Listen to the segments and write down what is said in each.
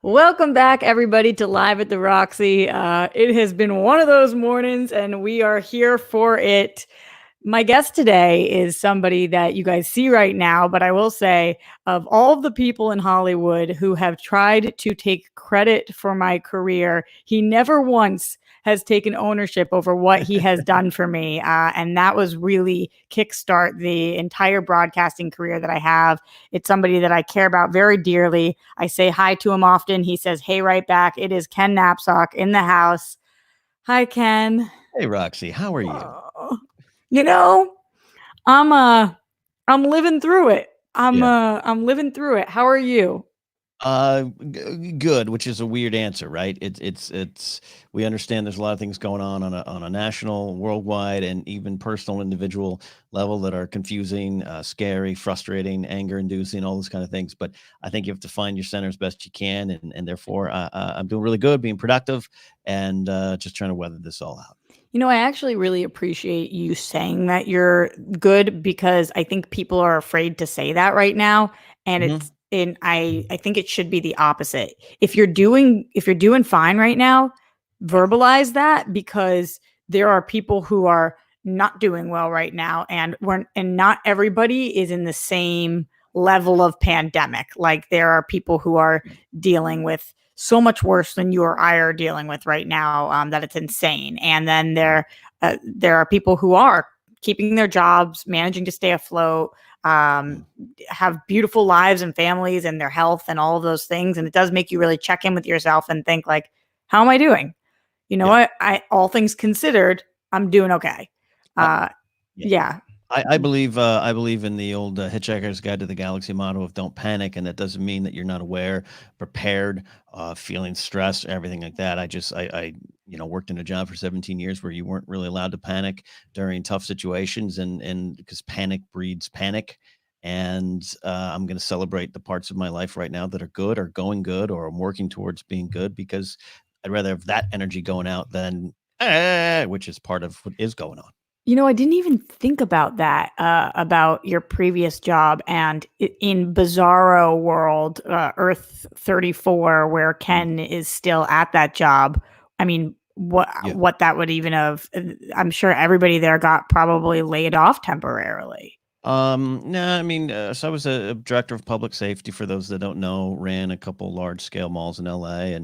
Welcome back, everybody, to Live at the Roxy. It has been one of those mornings, and we are here for it. My guest today is somebody that you guys see right now, but I will say, of all of the people in Hollywood who have tried to take credit for my career, he never once has taken ownership over what he has done for me. And that was really kickstart the entire broadcasting career that I have. It's somebody that I care about very dearly. I say hi to him often. He says, hey, right back. It is Ken Napzok in the house. Hi, Ken. Hey, Roxy, how are you? You know, I'm I'm living through it. Yeah. I'm living through it. How are you? Good, which is a weird answer, right? It's we understand there's a lot of things going on a national, worldwide, and even personal, individual level that are confusing, scary, frustrating, anger-inducing, all those kind of things. But I think you have to find your center as best you can, and therefore, I'm doing really good, being productive, and just trying to weather this all out. I actually really appreciate you saying that you're good because I think people are afraid to say that right now. And Hmm. I think it should be the opposite. If you're doing fine right now, Right. verbalize that because there are people who are not doing well right now and not everybody is in the same level of pandemic. Like there are people who are dealing with so much worse than you or I are dealing with right now, that it's insane. And then there are people who are keeping their jobs, managing to stay afloat, um, have beautiful lives and families and their health and all of those things. And it does make you really check in with yourself and think like, how am I doing? You know Yeah. what? I all things considered, I'm doing okay. Uh, Uh, yeah. yeah. I believe in the old Hitchhiker's Guide to the Galaxy motto of "Don't panic," and that doesn't mean that you're not aware, prepared, feeling stressed, everything like that. I worked in a job for 17 years where you weren't really allowed to panic during tough situations, and because panic breeds panic. And I'm going to celebrate the parts of my life right now that are good, or going good, or I'm working towards being good because I'd rather have that energy going out than which is part of what is going on. I didn't even think about that, about your previous job and in Bizarro World, Earth 34, where Mm. Ken is still at that job. I mean, Yeah. what that would even have, I'm sure everybody there got probably laid off temporarily. No, I mean, so I was a director of public safety. For those that don't know, ran a couple large scale malls in LA,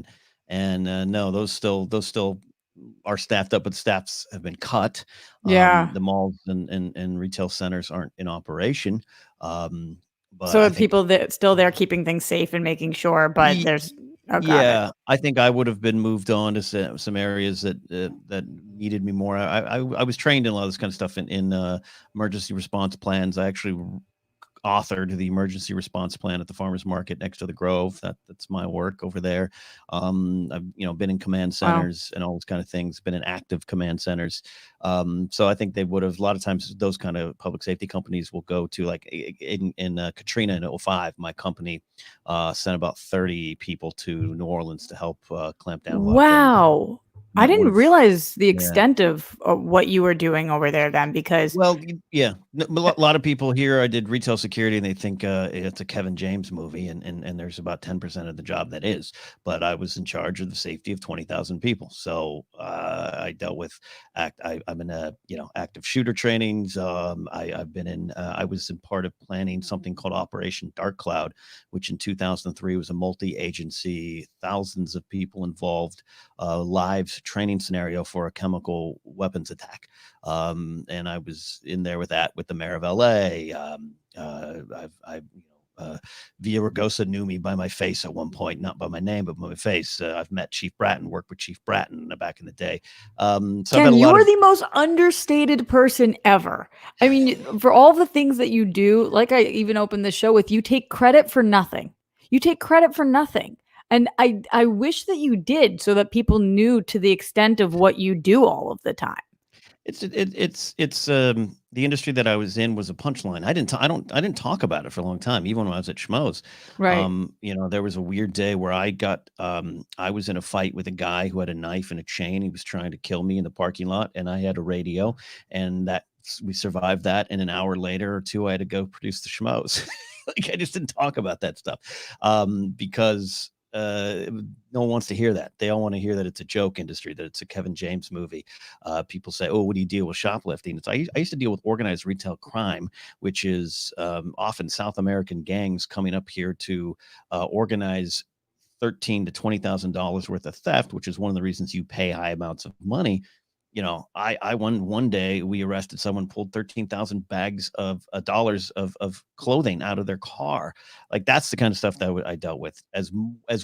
and no, those still are staffed up, but staffs have been cut. Yeah. The malls and retail centers aren't in operation. Um, but So I are think people that still there keeping things safe and making sure, but there's, oh, got it. yeah, I think I would have been moved on to some areas that needed me more. I was trained in a lot of this kind of stuff in emergency response plans. I actually authored the emergency response plan at the farmers market next to the Grove. That's my work over there. I've been in command Wow. centers and all those kind of things. Been in active command centers. So I think they would have a lot of times those kind of public safety companies will go to like in Katrina in '05. My company sent about 30 people to New Orleans to help clamp down, lock things down. Wow. And I that would didn't have realize the yeah. extent of what you were doing over there then because Well, yeah, a lot of people here. I did retail security, and they think it's a Kevin James movie, and there's about 10% of the job that is. But I was in charge of the safety of 20,000 people, so I dealt with I'm in active shooter trainings. I've been in. I was in part of planning something called Operation Dark Cloud, which in 2003 was a multi-agency, thousands of people involved, live training scenario for a chemical weapons attack, and I was in there with that with the mayor of LA. Villa Ragosa knew me by my face at one point, not by my name, but by my face. I've met Chief Bratton, worked with Chief Bratton back in the day. So I've had Ken, a you lot are of the most understated person ever. I mean, for all the things that you do, like I even opened the show with, you take credit for nothing. You take credit for nothing. And I wish that you did so that people knew to the extent of what you do all of the time. it's the industry that I was in was a punchline. I didn't talk about it for a long time, even when I was at Schmoes. Right. There was a weird day where I was in a fight with a guy who had a knife and a chain. He was trying to kill me in the parking lot, and I had a radio, and that we survived that. And an hour later or two, I had to go produce the Schmoes. Like I just didn't talk about that stuff because no one wants to hear that. They all want to hear that it's a joke industry, that it's a Kevin James movie. People say, "Oh, what do you deal with shoplifting?" I used to deal with organized retail crime, which is often South American gangs coming up here to organize $13,000 to $20,000 worth of theft, which is one of the reasons you pay high amounts of money. I one day we arrested someone, pulled 13,000 bags of dollars of clothing out of their car. Like that's the kind of stuff that I dealt with, as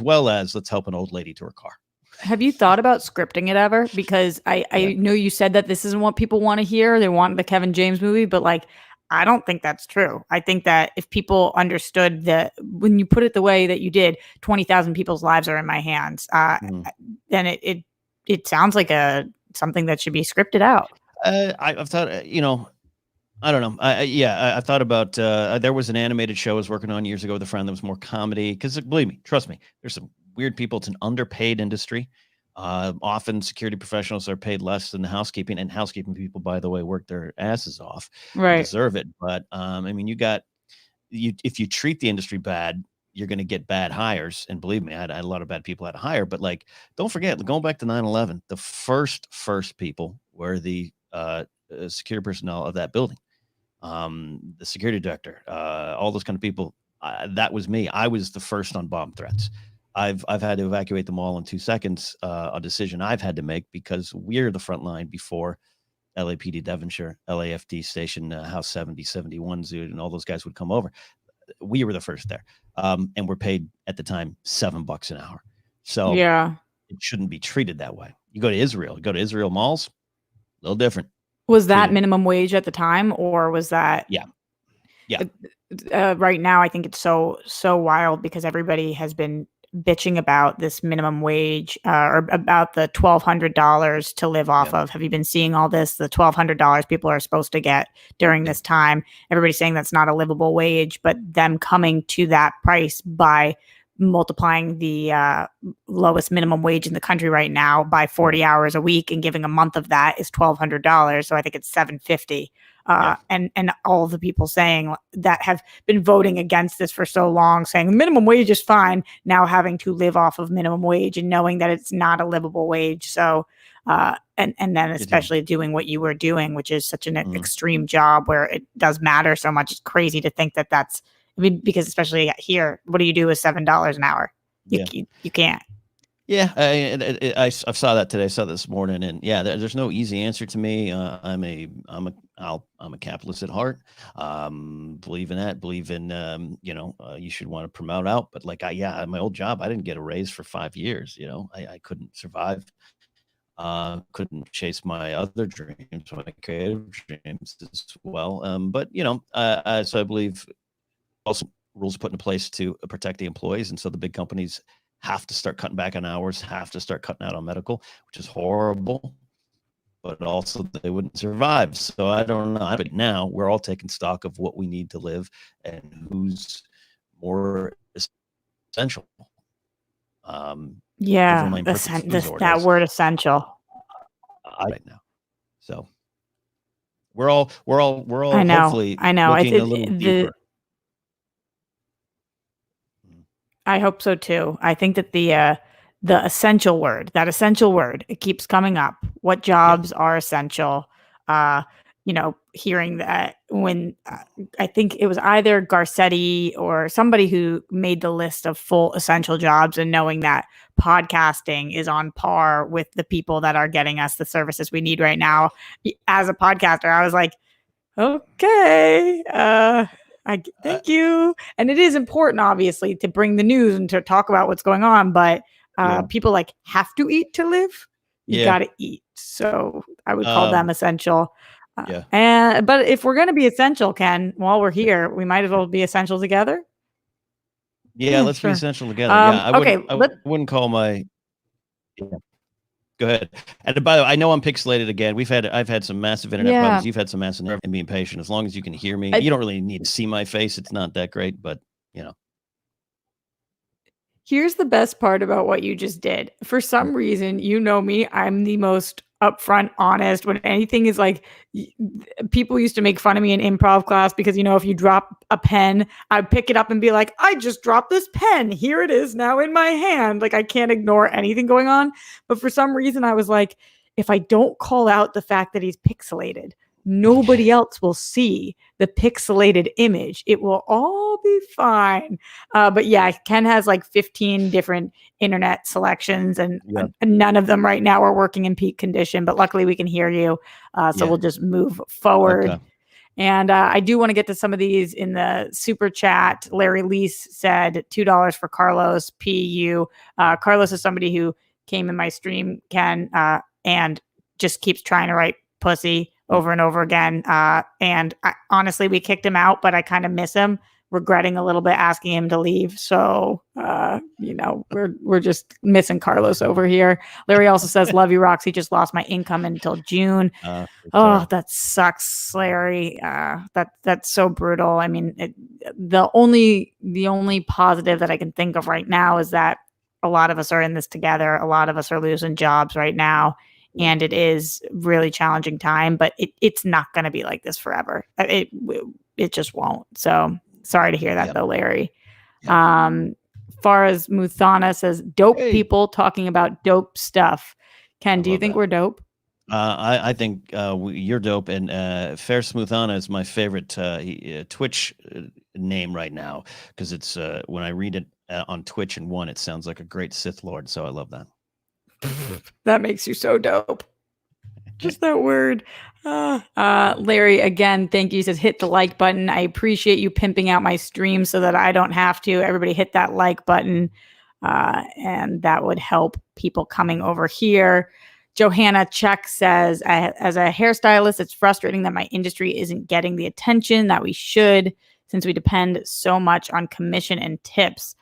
well as let's help an old lady to her car. Have you thought about scripting it ever? Because I Yeah. know you said that this isn't what people want to hear. They want the Kevin James movie, but like, I don't think that's true. I think that if people understood that when you put it the way that you did, 20,000 people's lives are in my hands, then it sounds like something that should be scripted out. I've thought, I don't know. I thought about there was an animated show I was working on years ago with a friend that was more comedy. Because believe me, trust me, there's some weird people. It's an underpaid industry. Often security professionals are paid less than housekeeping, and housekeeping people, by the way, work their asses off and Right. deserve it. But I mean, if you treat the industry bad, you're going to get bad hires. And believe me, I had a lot of bad people I had to hire. But like, don't forget, going back to 9/11, the first people were the security personnel of that building, the security director, all those kind of people. That was me. I was the first on bomb threats. I've had to evacuate them all in 2 seconds. A decision I've had to make because we're the front line before LAPD Devonshire, LAFD station, House 70, 71, and all those guys would come over. We were the first there, and we're paid at the time $7 an hour. So Yeah. it shouldn't be treated that way. You go to Israel malls, a little different. Was that Treated. minimum wage at the time, or was that? Yeah. Right now, I think it's so wild because everybody has been bitching about this minimum wage, or about the $1,200 to live off of. Have you been seeing all this? The $1,200 people are supposed to get during this time. Everybody's saying that's not a livable wage, but them coming to that price by multiplying the lowest minimum wage in the country right now by 40 hours a week and giving a month of that is $1,200. So I think it's $750. And all the people saying that have been voting against this for so long, saying minimum wage is fine, now having to live off of minimum wage and knowing that it's not a livable wage. So and then especially doing what you were doing, which is such an extreme job where it does matter so much. It's crazy to think that that's, I mean, because especially here, what do you do with $7 an hour? You can't. Yeah, I saw that today. I saw this morning, and yeah, there's no easy answer to me. I'm a capitalist at heart. Believe in that. Believe in you should want to promote out. But like my old job, I didn't get a raise for 5 years. I couldn't survive. Couldn't chase my other dreams, my creative dreams as well. But so I believe also rules put in place to protect the employees, and so the big companies have to start cutting back on hours, have to start cutting out on medical, which is horrible, but also they wouldn't survive. So I don't know. But now we're all taking stock of what we need to live and who's more essential. That word essential. Right now. So we're all hopefully looking a little deeper. I hope so too. I think that the essential word, it keeps coming up. What jobs are essential? Hearing that when I think it was either Garcetti or somebody who made the list of full essential jobs, and knowing that podcasting is on par with the people that are getting us the services we need right now. As a podcaster, I was like, okay, thank you. And it is important, obviously, to bring the news and to talk about what's going on. But people like have to eat to live. You got to eat. So I would call them essential. But if we're going to be essential, Ken, while we're here, we might as well be essential together. Yeah, let's be essential together. I wouldn't call my. Go ahead. And by the way, I know I'm pixelated again. I've had some massive internet problems. You've had some massive nerve, and being patient. As long as you can hear me, you don't really need to see my face. It's not that great, but Here's the best part about what you just did. For some reason, you know me, I'm the most upfront, honest. When anything is like, people used to make fun of me in improv class because, if you drop a pen, I'd pick it up and be like, I just dropped this pen. Here it is now in my hand. Like, I can't ignore anything going on. But for some reason, I was like, if I don't call out the fact that he's pixelated, nobody else will see the pixelated image. It will all be fine. But yeah, Ken has like 15 different internet selections, and none of them right now are working in peak condition. But luckily, we can hear you. So we'll just move forward. Okay. And I do want to get to some of these in the super chat. Larry Lease said $2 for Carlos PU. Carlos is somebody who came in my stream, Ken, and just keeps trying to write pussy over and over again. And honestly, we kicked him out, but I kind of miss him, regretting a little bit asking him to leave. So, we're just missing Carlos over here. Larry also says, love you, Roxy. Just lost my income until June. That sucks, Larry. That's so brutal. I mean, the only positive that I can think of right now is that a lot of us are in this together. A lot of us are losing jobs right now. And it is really challenging time, but it's not going to be like this forever. It just won't. So sorry to hear that, though, Larry. Far as Muthana says, dope people talking about dope stuff. Ken, do you think we're dope? I think you're dope, and Fair Smoothana is my favorite Twitch name right now, because it's when I read it on Twitch and it sounds like a great Sith Lord, so I love that. That makes you so dope. Just that word. Larry, again, thank you. He says, hit the like button. I appreciate you pimping out my stream so that I don't have to. Everybody hit that like button. And that would help people coming over here. Johanna Chuck says, as a hairstylist, it's frustrating that my industry isn't getting the attention that we should, since we depend so much on commission and tips.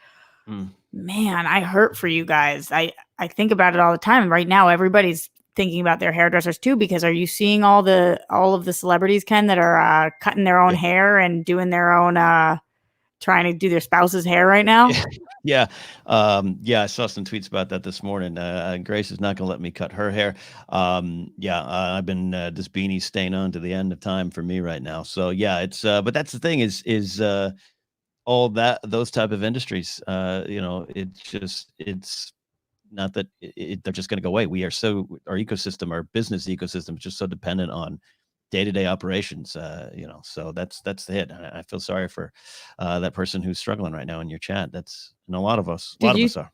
Man, I hurt for you guys. I think about it all the time. Right now, everybody's thinking about their hairdressers too, because are you seeing all of the celebrities, Ken, that are cutting their own hair and doing their own trying to do their spouse's hair right now? Yeah. I saw some tweets about that this morning. Grace is not going to let me cut her hair. I've been this beanie staying on to the end of time for me right now. So yeah, it's but that's the thing is all those type of industries, it's not that they're just going to go away. Our ecosystem, our business ecosystem is just so dependent on day-to-day operations, so that's the hit. I feel sorry for that person who's struggling right now in your chat. And a lot of us are.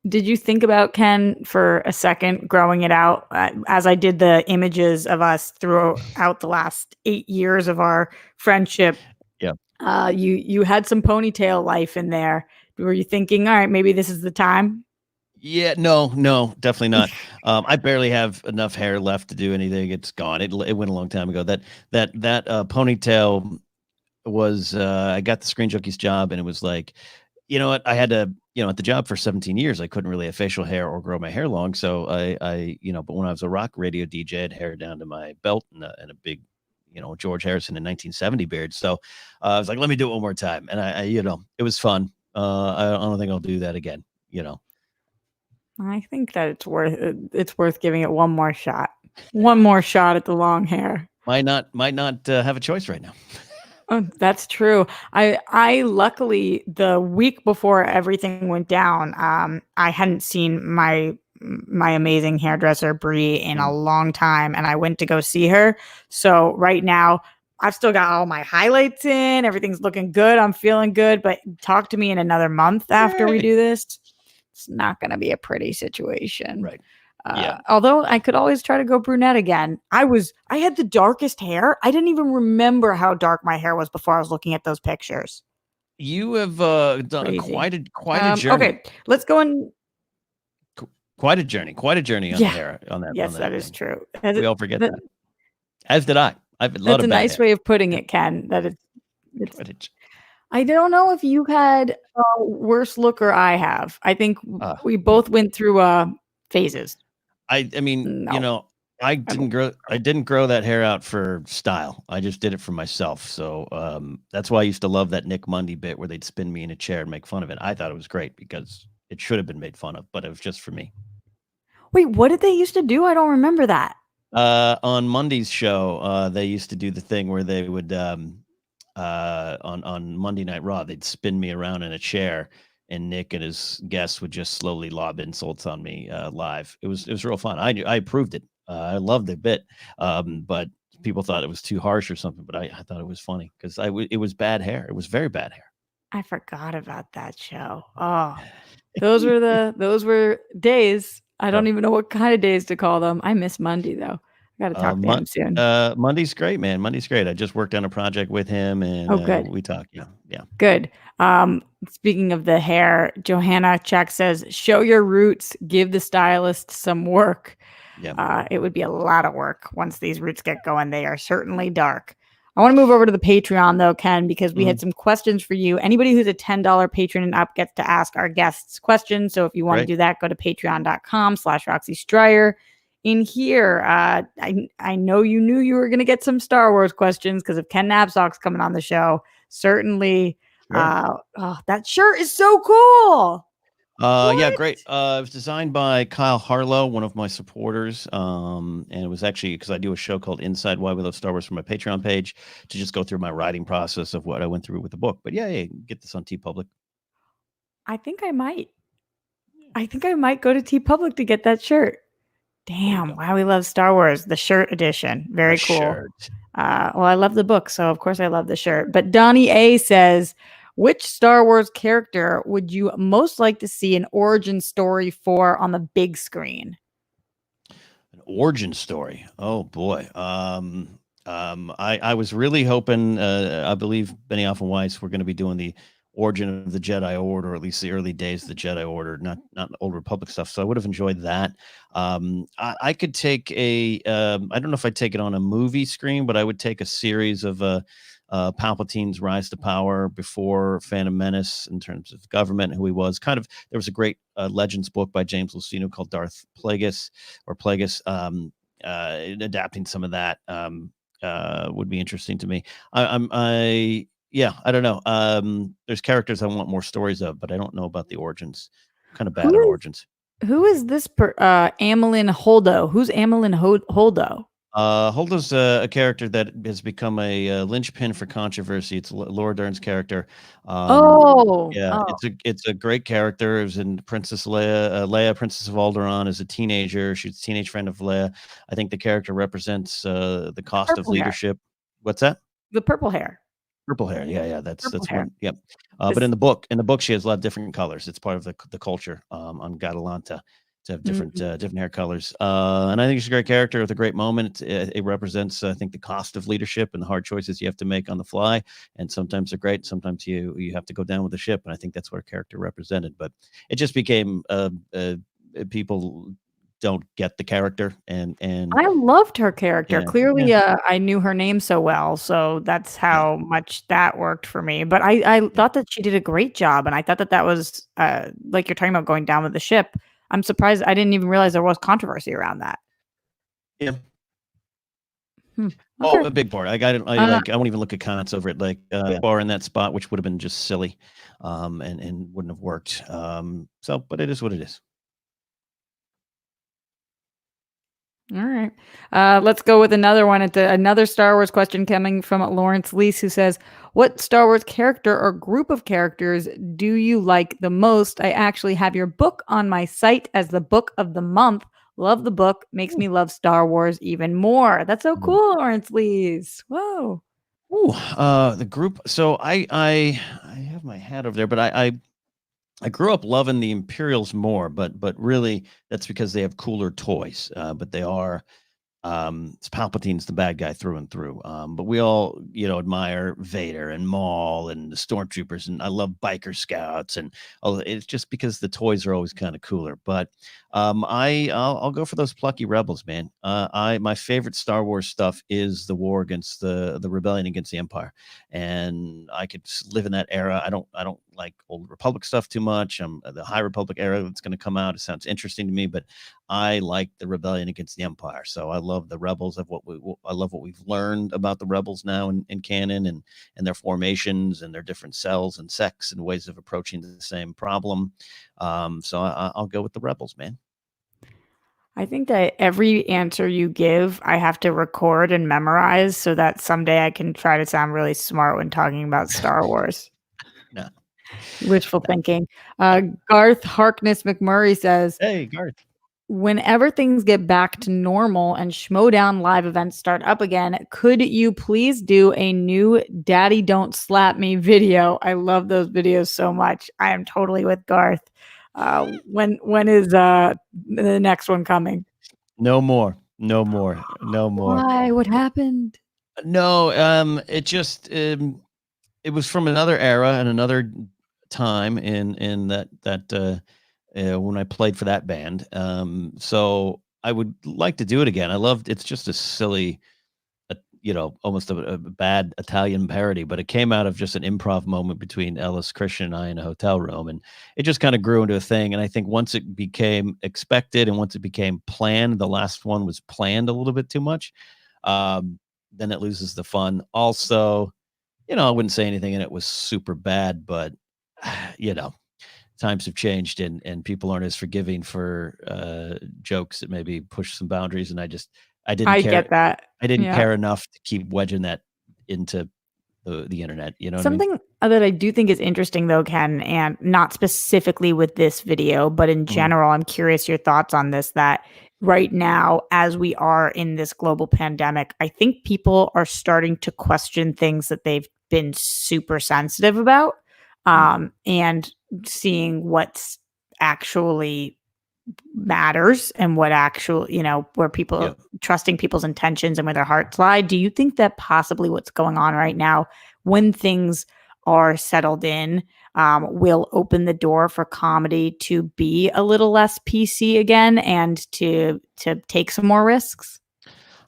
Did you think about, Ken, for a second, growing it out, as I did the images of us throughout the last 8 years of our friendship? Yeah. You had some ponytail life in there. Were you thinking, all right, maybe this is the time? Yeah, no, definitely not. I barely have enough hair left to do anything. It's gone. It went a long time ago. That ponytail was, I got the Screen Junkies job, and it was like, you know what? I had to, at the job for 17 years, I couldn't really have facial hair or grow my hair long. So I but when I was a rock radio DJ, I had hair down to my belt and a big, George Harrison in 1970 beard. So I was like, let me do it one more time. And I it was fun. I don't think I'll do that again, I think that it's worth giving it one more shot. One more shot at the long hair. Might not have a choice right now. Oh, that's true. I luckily, the week before everything went down, I hadn't seen my amazing hairdresser Bree in a long time, and I went to go see her. So right now, I've still got all my highlights in. Everything's looking good. I'm feeling good. But talk to me in another month after we do this. It's not going to be a pretty situation. Right. Although I could always try to go brunette again. I had the darkest hair. I didn't even remember how dark my hair was before I was looking at those pictures. You have done quite a journey. Okay, let's go in. Quite a journey on the hair. On that. Yes, on that that thing. Is true. We all forget that. As did I. I've a lot That's of a nice hair. way of putting it, Ken. That it's I don't know if you had a worse look or I have. I think we both went through phases. I mean, I didn't grow that hair out for style. I just did it for myself. So that's why I used to love that Nick Mundy bit where they'd spin me in a chair and make fun of it. I thought it was great because it should have been made fun of, but it was just for me. Wait, what did they used to do? I don't remember that. On Monday's show, they used to do the thing where they would on Monday Night Raw, they'd spin me around in a chair, and Nick and his guests would just slowly lob insults on me live. It was real fun. I approved it. I loved the bit, but people thought it was too harsh or something. But I thought it was funny because it was bad hair. It was very bad hair. I forgot about that show. Oh, those were days. I don't Yep. even know what kind of days to call them. I miss Monday though. I got to talk to him soon. Monday's great, man. Monday's great. I just worked on a project with him, and Oh, good. we talk. Yeah, yeah. Good. Speaking of the hair, Johanna Check says, show your roots, give the stylist some work. Yeah. It would be a lot of work once these roots get going. They are certainly dark. I want to move over to the Patreon though, Ken, because we had some questions for you. Anybody who's a $10 patron and up gets to ask our guests questions. So if you want to do that, go to patreon.com/Roxy Stryer. In here, I know you knew you were going to get some Star Wars questions because if Ken Napzok's coming on the show, certainly. Sure. That shirt is so cool. Yeah, great. It was designed by Kyle Harlow, one of my supporters. And it was actually because I do a show called Inside Why We Love Star Wars from my Patreon page to just go through my writing process of what I went through with the book. But yeah, get this on TeePublic. I think I might. Go to TeePublic to get that shirt. Damn, Why We Love Star Wars, the shirt edition. Very cool. Shirt. Well, I love the book, so of course I love the shirt. But Donnie A says, which Star Wars character would you most like to see an origin story for on the big screen? An origin story. Oh boy. I was really hoping. I believe Benioff and Weiss were going to be doing the origin of the Jedi Order, or at least the early days of the Jedi Order, not Old Republic stuff. So I would have enjoyed that. I could take a. I don't know if I'd take it on a movie screen, but I would take a series of Palpatine's rise to power before Phantom Menace in terms of government and who he was. Kind of, there was a great Legends book by James Luceno called Darth Plagueis or Plagueis, adapting some of that would be interesting to me. Yeah, I don't know. There's characters I want more stories of, but I don't know about the origins. I'm kind of bad at origins. Who is this Amelin Holdo? Who's Amelin Holdo? Holdo's a character that has become a linchpin for controversy. It's Laura Dern's character. It's a great character. It was in Princess Leia, Princess of Alderaan, as a teenager. She's a teenage friend of Leia. I think the character represents the cost of leadership. What's that? The purple hair. Purple hair. Yeah. That's one. Yep. But in the book, she has a lot of different colors. It's part of the culture on Gadalanta to have different hair colors. And I think she's a great character with a great moment. It represents, I think, the cost of leadership and the hard choices you have to make on the fly. And sometimes they're great. Sometimes you have to go down with the ship. And I think that's what her character represented. But it just became people don't get the character, and I loved her character. Clearly, I knew her name so well, so that's how much that worked for me. But I thought that she did a great job, and I thought that was like you're talking about going down with the ship. I'm surprised I didn't even realize there was controversy around that. Yeah. Okay. Oh, a big part. I won't even look at comments over it. Like bar in that spot, which would have been just silly, and wouldn't have worked. But it is what it is. All right. Let's go with another one. Another Star Wars question coming from Lawrence Lease, who says, what Star Wars character or group of characters do you like the most? I actually have your book on my site as the book of the month. Love the book. Makes me love Star Wars even more. That's so cool, Lawrence Lease. Whoa. Ooh, the group. So I have my hat over there, but I grew up loving the Imperials more, but really that's because they have cooler toys. But they are Palpatine's the bad guy through and through. But we all, admire Vader and Maul and the Stormtroopers, and I love Biker Scouts, and it's just because the toys are always kind of cooler. But I'll go for those plucky rebels, man. My favorite Star Wars stuff is the war against the rebellion against the Empire, and I could live in that era. I don't like Old Republic stuff too much. The High Republic era that's going to come out. It sounds interesting to me, but I like the rebellion against the Empire. So I love the rebels. I love what we've learned about the rebels now in canon, and their formations and their different cells and sects and ways of approaching the same problem. So I'll go with the rebels, man. I think that every answer you give, I have to record and memorize so that someday I can try to sound really smart when talking about Star Wars. No, Wishful no, thinking. no. Garth Harkness McMurray says, Hey, Garth. whenever things get back to normal and Schmodown live events start up again, could you please do a new Daddy Don't Slap Me video? I love those videos so much. I am totally with Garth. When is the next one coming? No more. No more. No more. Why? What happened? No, it was from another era and another time in that when I played for that band. So I would like to do it again. I loved it's just a silly, almost a bad Italian parody, but it came out of just an improv moment between Ellis, Christian, and I in a hotel room, and it just kind of grew into a thing. And I think once it became expected and once it became planned, the last one was planned a little bit too much. Then it loses the fun. Also, I wouldn't say anything and it was super bad, but you know, times have changed and people aren't as forgiving for jokes that maybe push some boundaries. And I didn't I care. get that. I didn't Yeah. care enough to keep wedging that into the internet. You know what I mean? Something that I do think is interesting, though, Ken, and not specifically with this video, but in Mhm. general, I'm curious your thoughts on this. That right now, as we are in this global pandemic, I think people are starting to question things that they've been super sensitive about, Mm. and seeing what's actually matters and what actual, where people Yeah. trusting people's intentions and where their hearts lie. Do you think that possibly what's going on right now, when things are settled in, will open the door for comedy to be a little less PC again and to take some more risks?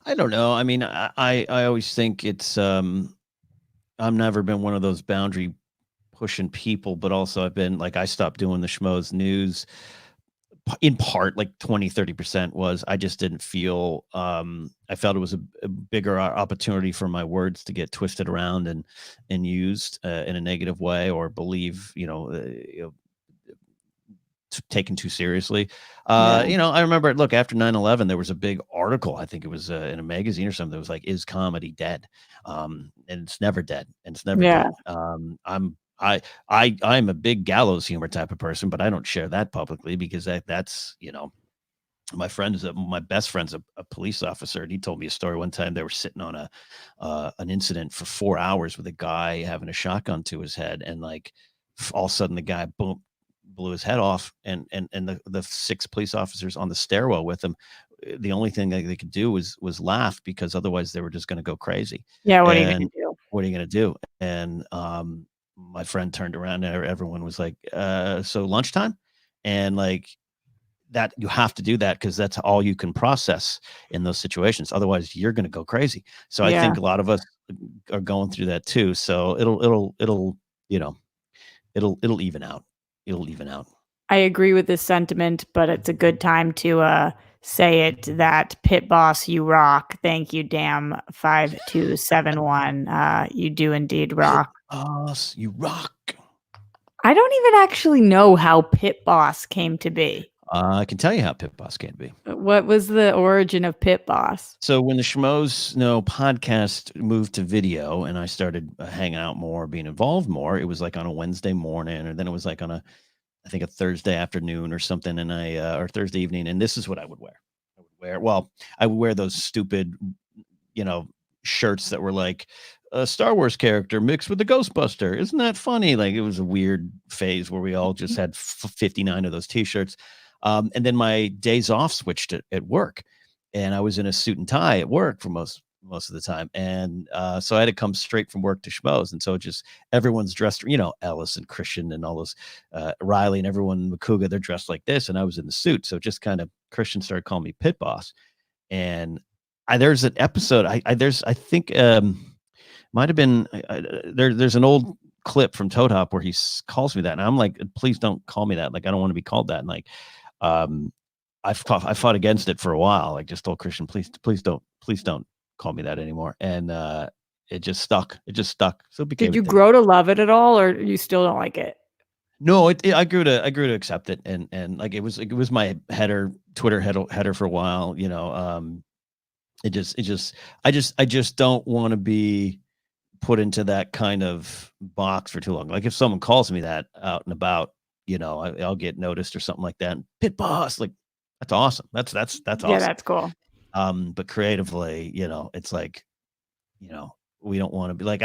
I don't know. I mean, I always think it's I've never been one of those boundary pushing people, but also I've been like I stopped doing the schmoes news in part like 20-30% was I just didn't feel I felt it was a bigger opportunity for my words to get twisted around and used in a negative way or believe taken too seriously. Yeah. I remember, look, after 9/11, there was a big article. I think it was in a magazine or something that was like, "Is comedy dead?" And it's never dead, and it's never Yeah. dead. I'm a big gallows humor type of person, but I don't share that publicly because that's my best friend's a police officer, and he told me a story one time. They were sitting on an incident for 4 hours with a guy having a shotgun to his head, and like all of a sudden the guy boom blew his head off, and the six police officers on the stairwell with him. The only thing that they could do was laugh because otherwise they were just going to go crazy. Yeah. What are you going And to do? what are you going to do? And my friend turned around and everyone was like, "So lunchtime," and like that you have to do that because that's all you can process in those situations. Otherwise, you're going to go crazy. So I Yeah. think a lot of us are going through that too. So it'll you know it'll even out. It'll even out. I agree with this sentiment, but it's a good time to say it that Pit Boss, you rock. Thank you, damn 5271. You do indeed Pit rock. boss, you rock. I don't even actually know how Pit Boss came to be. I can tell you how Pit Boss can be. What was the origin of Pit Boss? So when the Schmoes Know podcast moved to video, and I started hanging out more, being involved more, it was like on a Wednesday morning, or then it was like on I think a Thursday afternoon or something, and or Thursday evening, and this is what I would wear. I would wear those stupid, you know, shirts that were like a Star Wars character mixed with a Ghostbuster. Isn't that funny? Like it was a weird phase where we all just had 59 of those T-shirts. And then my days off switched at work, and I was in a suit and tie at work for most of the time, and so I had to come straight from work to schmoes, and so just everyone's dressed, Ellis and Christian and all those Riley and everyone Makuga, they're dressed like this, and I was in the suit, so just kind of Christian started calling me Pit Boss, and there's an episode I think might have been there's an old clip from Toad Hop where he calls me that, and I'm like, please don't call me that, like I don't want to be called that, and like um I fought against it for a while. Like just told Christian, please don't call me that anymore. And it just stuck. It just stuck. So it became Did a you thing. grow to love it at all, or you still don't like it? No, I grew to accept it, and like it was my Twitter header for a while. It just I just don't want to be put into that kind of box for too long. Like if someone calls me that out and about, I'll get noticed or something like that. Pit boss, like that's awesome. That's Yeah, awesome. that's cool. But creatively, it's like, we don't want to be like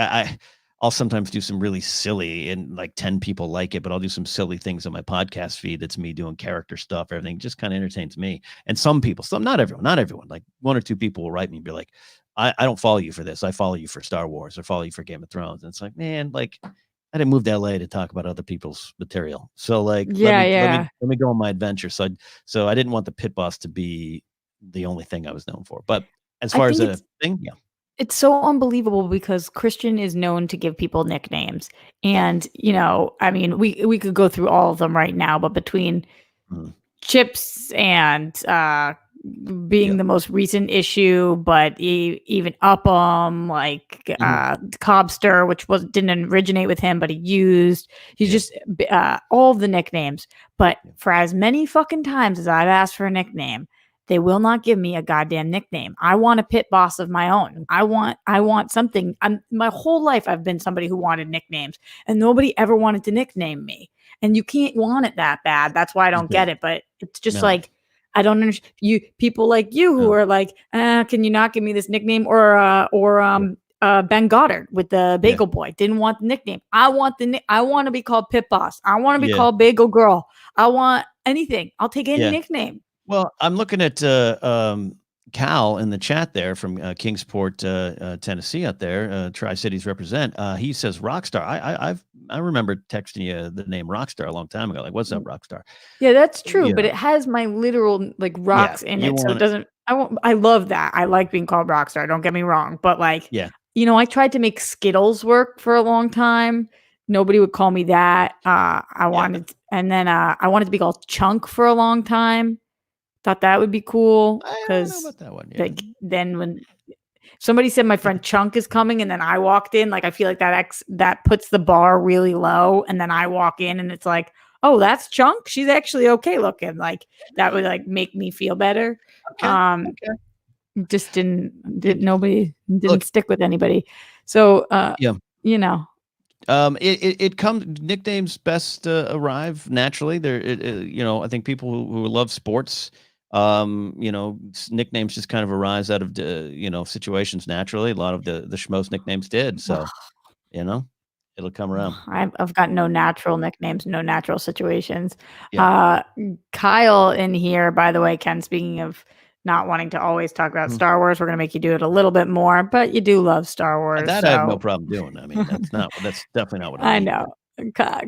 I'll sometimes do some really silly and like 10 people like it, but I'll do some silly things on my podcast feed. That's me doing character stuff. Everything just kind of entertains me. And some people, not everyone, like one or two people will write me and be like, I don't follow you for this. I follow you for Star Wars or follow you for Game of Thrones. And it's like, man, like I didn't move to LA to talk about other people's material. So like let Yeah, me let me yeah. let me go on my adventure. So I didn't want the pit boss to be the only thing I was known for. But as I far as think a it's thing, yeah. it's so unbelievable because Christian is known to give people nicknames. And, I mean, we could go through all of them right now, but between Mhm. Chips and being Yeah. the most recent issue, but even Upham, like Mhm. Cobster, which didn't originate with him, but he used. He's Yeah. just all the nicknames. But Yeah. for as many fucking times as I've asked for a nickname, they will not give me a goddamn nickname. I want a pit boss of my own. I want something. My whole life I've been somebody who wanted nicknames, and nobody ever wanted to nickname me. And you can't want it that bad. That's why I You don't get can't. it. But it's just No. like I don't understand you people like you who No. are like, can you not give me this nickname? Or Yeah. Ben Goddard with the Yeah. Bagel Boy didn't want the nickname. I want to be called Pit Boss. I want to be Yeah. called Bagel Girl. I want anything. I'll take any Yeah. nickname. Well, I'm looking at Cal in the chat there from Kingsport, Tennessee, out there. Tri Cities represent. He says Rockstar. I remember texting you the name Rockstar a long time ago. Like, what's up, Rockstar? Yeah, that's true, You but know, it has my literal like yeah. rocks in You it, so it want, doesn't. I love that. I like being called Rockstar. Don't get me wrong, but like, yeah. I tried to make Skittles work for a long time. Nobody would call me that. Yeah. And then I wanted to be called Chunk for a long time. Thought that would be cool I don't know because about that one. Yeah. like then when somebody said my friend Chunk is coming, and then I walked in. Like I feel like that puts the bar really low, and then I walk in, and it's like, oh, that's Chunk. She's actually okay looking. Like that would like make me feel better. Okay. Um, Okay. just didn't nobody didn't Look. stick with anybody. So Yeah. you know, It comes nicknames best arrive naturally. I think people who love sports, nicknames just kind of arise out of situations naturally. A lot of the schmoes nicknames did, so you know, it'll come around. I've got no natural nicknames, no natural situations. Yeah. Uh, Kyle in here, by the way, Ken, speaking of not wanting to always talk about Mhm. Star Wars, we're going to make you do it a little bit more, but you do love Star Wars. That I have no So problem doing. I mean, that's definitely not what I I mean. know.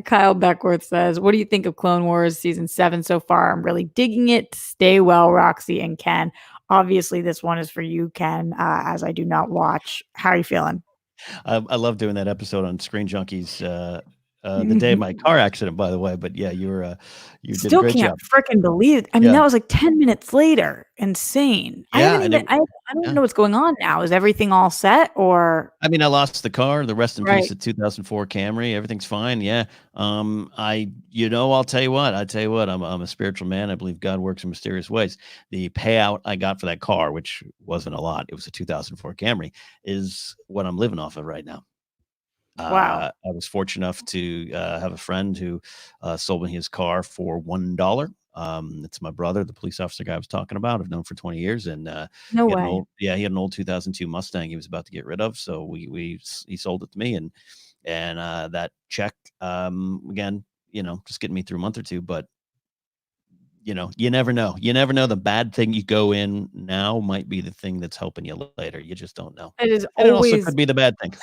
Kyle Beckworth says, what do you think of Clone Wars season 7 so far? I'm really digging it. Stay well, Roxy and Ken. Obviously, this one is for you, Ken, as I do not watch. How are you feeling? I love doing that episode on Screen Junkies. The day of my car accident, by the way. But yeah, you did a Still great can't job. freaking believe it. I mean, Yeah. that was like 10 minutes later. Insane. I Yeah, haven't and even I don't even yeah. know what's going on now. Is everything all set or I mean, I lost the car, the rest in peace, right? the 2004 Camry, everything's fine, yeah. I'll tell you what, I'm a spiritual man, I believe God works in mysterious ways. The payout I got for that car, which wasn't a lot, it was a 2004 Camry, is what I'm living off of right now. Wow. I was fortunate enough to, have a friend who, sold me his car for $1. It's my brother, the police officer guy I was talking about, I've known for 20 years, and, No way. he had an old 2002 Mustang he was about to get rid of, so he sold it to me, and that check, again, just getting me through a month or 2, but, you never know. You never know, the bad thing you go in now might be the thing that's helping you later, you just don't know. It is And it also always could be the bad thing.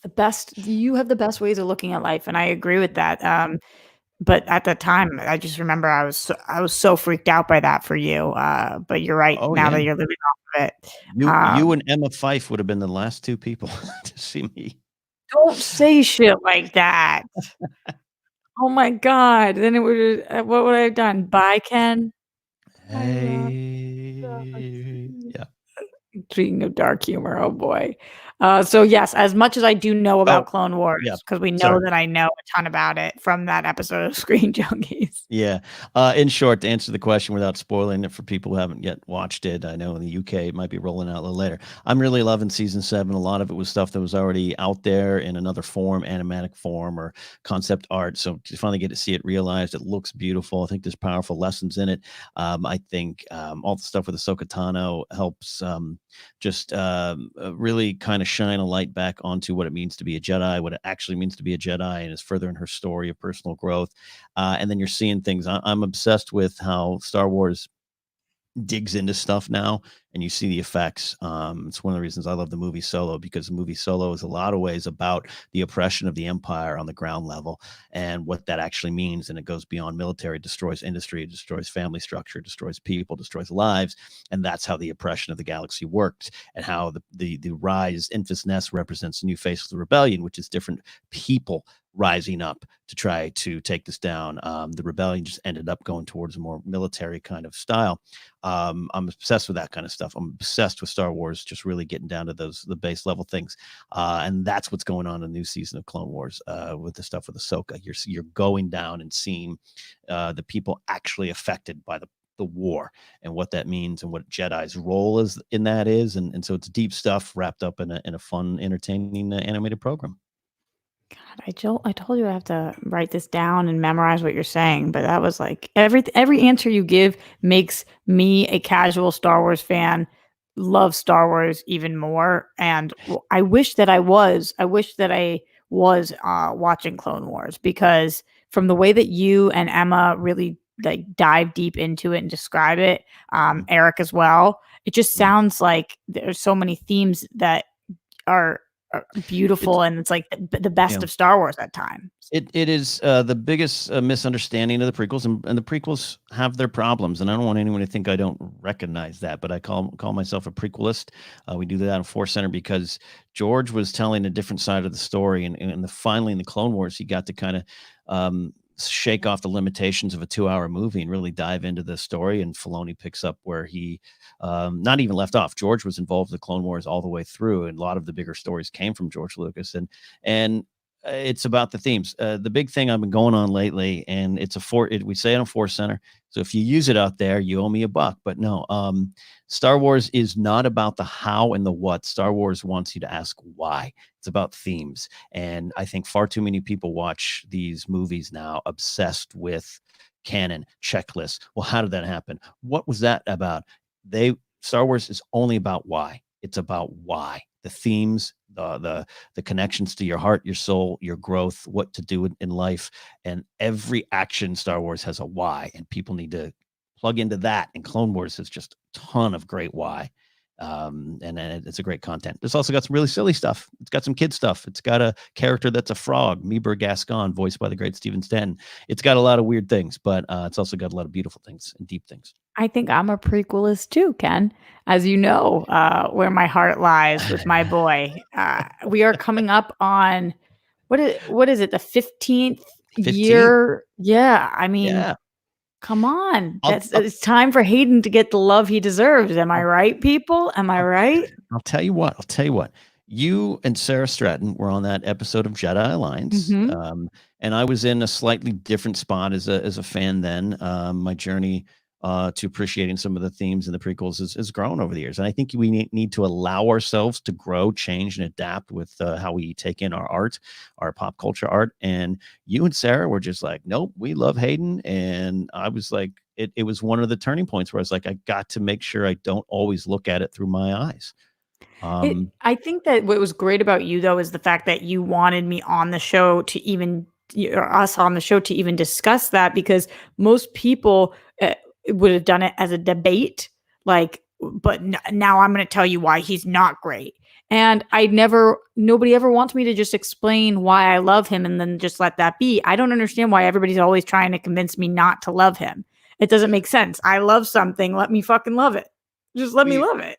the best. You have the best ways of looking at life, and I agree with Mm, that. But at the time, I just remember I was so freaked out by that for you. But you're right. oh, Now yeah. that you're living off of it, You and Emma Fife would have been the last 2 people to see me. don't say shit like that. Oh my god. Then it would what would I have done? Bye, Ken. Bye, Rob. Hey. Yeah. Speaking of dark humor, oh boy. So yes, as much as I do know about Oh, Clone yeah. Wars, because we know Sorry. that I know a ton about it from that episode of Screen Junkies. Yeah. In short, to answer the question without spoiling it for people who haven't yet watched it, I know in the UK it might be rolling out a little later. I'm really loving season 7. A lot of it was stuff that was already out there in another form, animatic form or concept art. So to finally get to see it realized, it looks beautiful. I think there's powerful lessons in it. I think all the stuff with Ahsoka Tano helps just really kind of shine a light back onto what it means to be a Jedi, what it actually means to be a Jedi, and is furthering her story of personal growth. And then you're seeing things. I'm obsessed with how Star Wars digs into stuff now, and you see the effects. It's one of the reasons I love the movie Solo, because the movie Solo is a lot of ways about the oppression of the Empire on the ground level and what that actually means. And it goes beyond military, destroys industry, destroys family structure, destroys people, destroys lives. And that's how the oppression of the galaxy worked, and how the rise, Infus Nest represents a new face of the rebellion, which is different people rising up to try to take this down. The rebellion just ended up going towards a more military kind of style. I'm obsessed with that kind of stuff. I'm obsessed with Star Wars, just really getting down to the base level things, and that's what's going on in the new season of Clone Wars with the stuff with Ahsoka. You're going down and seeing the people actually affected by the war and what that means and what Jedi's role is in that is, and so it's deep stuff wrapped up in a fun, entertaining animated program. God, I told you I have to write this down and memorize what you're saying, but that was like every answer you give makes me, a casual Star Wars fan, love Star Wars even more. And I wish that I was watching Clone Wars, because from the way that you and Emma really like dive deep into it and describe it, Mm, Eric as well, it just mm. sounds like there's so many themes that are It's beautiful, and it's like the best yeah. of Star Wars at times. It is the biggest misunderstanding of the prequels, and the prequels have their problems, and I don't want anyone to think I don't recognize that. But I call myself a prequelist. We do that in Force Center because George was telling a different side of the story, and finally in the Clone Wars, he got to kind of shake off the limitations of a 2-hour movie and really dive into the story. And Filoni picks up where he not even left off. George was involved in the Clone Wars all the way through, and a lot of the bigger stories came from George Lucas, and it's about the themes. The big thing I've been going on lately, and we say it on Force Center. So if you use it out there, you owe me $1. But no, Star Wars is not about the how and the what. Star Wars wants you to ask why. It's about themes, and I think far too many people watch these movies now obsessed with canon checklists. Well, how did that happen? What was that about? They Star Wars is only about why. It's about why. The themes, the connections to your heart, your soul, your growth, what to do in life. And every action Star Wars has a why, and people need to plug into that. And Clone Wars has just a ton of great why. And it's a great content. It's also got some really silly stuff. It's got some kid stuff. It's got a character that's a frog, Meeber Gascon, voiced by the great Stephen Stanton. It's got a lot of weird things, but it's also got a lot of beautiful things and deep things. I think I'm a prequelist too, Ken. As you know, where my heart lies with my boy. We are coming up on what is it, the 15th 15. year? Yeah, I mean, Yeah. come on. I'll, That's I'll, It's time for Hayden to get the love he deserves. Am I I'll, right, people? Am I I'll right? I'll tell you what. I'll tell you what. You and Sarah Stratton were on that episode of Jedi Alliance, Mhm. and I was in a slightly different spot as a fan then. My journey to appreciating some of the themes in the prequels has grown over the years, and I think we need to allow ourselves to grow, change, and adapt with how we take in our art, our pop culture art. And you and Sarah were just like, nope, we love Hayden, and I was like, it was one of the turning points where I was like, I got to make sure I don't always look at it through my eyes. I think that what was great about you, though, is the fact that you wanted me on the show to even, or us on the show to even discuss that, because most people would have done it as a debate, like, but now I'm going to tell you why he's not great. And nobody ever wants me to just explain why I love him and then just let that be. I don't understand why everybody's always trying to convince me not to love him. It doesn't make sense. I love something. Let me fucking love it. Just let me we love it.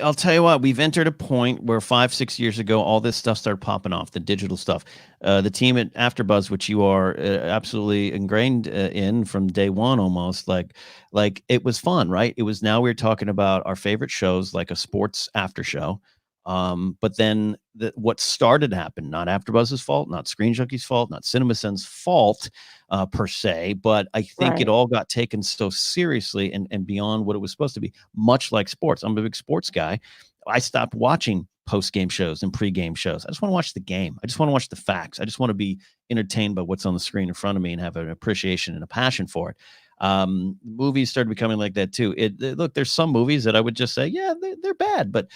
I'll tell you what, we've entered a point where 5, 6 years ago, all this stuff started popping off, the digital stuff. The team at AfterBuzz, which you are absolutely ingrained in from day one, almost like it was fun, right? It was, now we were talking about our favorite shows, like a sports after show, But then what started to happen, not AfterBuzz's fault, not Screen Junkie's fault, not CinemaSin's fault per se, but I think it Right. all got taken so seriously and beyond what it was supposed to be, much like sports. I'm a big sports guy. I stopped watching post-game shows and pre-game shows. I just want to watch the game. I just want to watch the facts. I just want to be entertained by what's on the screen in front of me and have an appreciation and a passion for it. Movies started becoming like that too. Look, there's some movies that I would just say, yeah, they're bad, but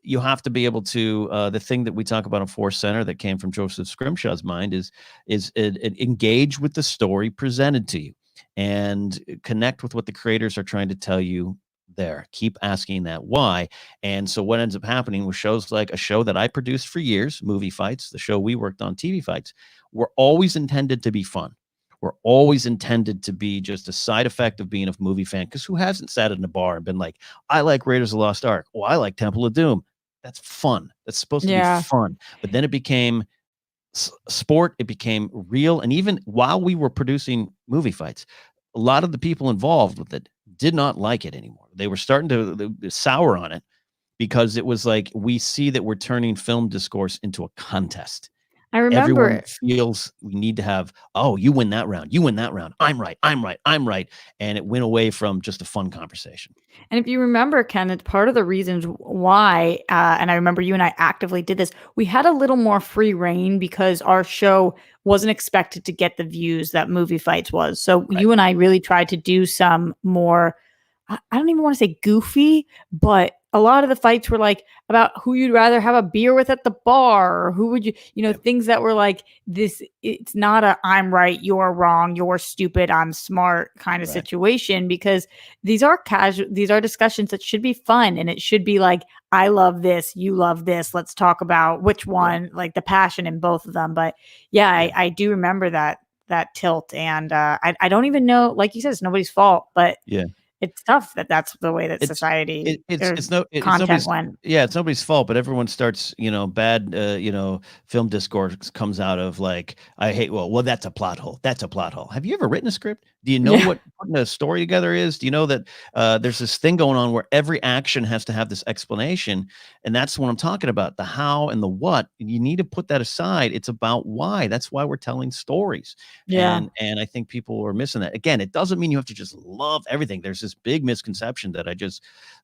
you have to be able to the thing that we talk about in Force Center that came from Joseph Scrimshaw's mind is engage with the story presented to you and connect with what the creators are trying to tell you there. Keep asking that why. And so what ends up happening with shows like a show that I produced for years, Movie Fights, the show we worked on, TV Fights, were always intended to be fun. Were always intended to be just a side effect of being a movie fan. Because who hasn't sat in a bar and been like, I like Raiders of the Lost Ark. Oh, I like Temple of Doom. That's fun. That's supposed to be Yeah. fun. But then it became sport. It became real. And even while we were producing Movie Fights, a lot of the people involved with it did not like it anymore. They were starting to sour on it because it was like, we see that we're turning film discourse into a contest. I remember Everyone it. feels we need to have, oh, you win that round. You win that round. I'm right. I'm right. I'm right. And it went away from just a fun conversation. And if you remember, Ken, it's part of the reasons why, and I remember you and I actively did this, we had a little more free reign because our show wasn't expected to get the views that Movie Fights was. So Right. you and I really tried to do some more, I don't even want to say goofy, but a lot of the fights were like about who you'd rather have a beer with at the bar, or who would you, Yep. things that were like this. It's not a I'm right, you're wrong, you're stupid, I'm smart kind of Right. situation, because these are casual, these are discussions that should be fun, and it should be like, I love this, you love this, let's talk about which Yep. one, like the passion in both of them. But yeah, Yeah. I do remember that tilt, and I don't even know, like you said, it's nobody's fault, but Yeah. it's tough that that's the way that It's society or it's content nobody's, went. yeah, it's nobody's fault, but everyone starts, bad, film discourse comes out of like, I hate, well, that's a plot hole. That's a plot hole. Have you ever written a script? Do you know Yeah. what putting a story together is? Do you know that there's this thing going on where every action has to have this explanation? And that's what I'm talking about, the how and the what. You need to put that aside. It's about why. That's why we're telling stories. Yeah. And I think people are missing that. Again, it doesn't mean you have to just love everything. There's this big misconception that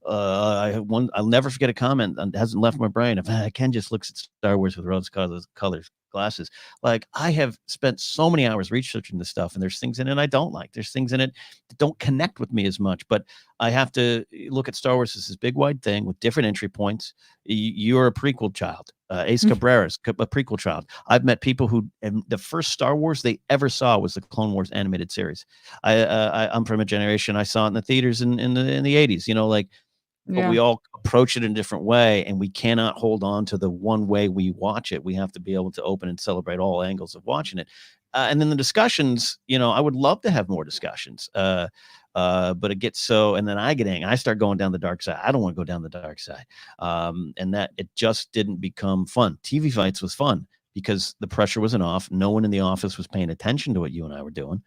I'll never forget a comment that hasn't left my brain of, Ken just looks at Star Wars with rose colors glasses. Like, I have spent so many hours researching this stuff, and there's things in it I don't like. There's things in it that don't connect with me as much, but I have to look at Star Wars as this big wide thing with different entry points. You're a prequel child. Ace Cabrera's a prequel child. I've met people who, and the first Star Wars they ever saw was the Clone Wars animated series. I'm from a generation I saw it in the theaters in the 80s. But Yeah. we all approach it in a different way, and we cannot hold on to the one way we watch it. We have to be able to open and celebrate all angles of watching it. And then the discussions, I would love to have more discussions. But it gets so, and then I get angry. I start going down the dark side. I don't want to go down the dark side. And that it just didn't become fun. TV Fights was fun because the pressure wasn't off. No one in the office was paying attention to what you and I were doing.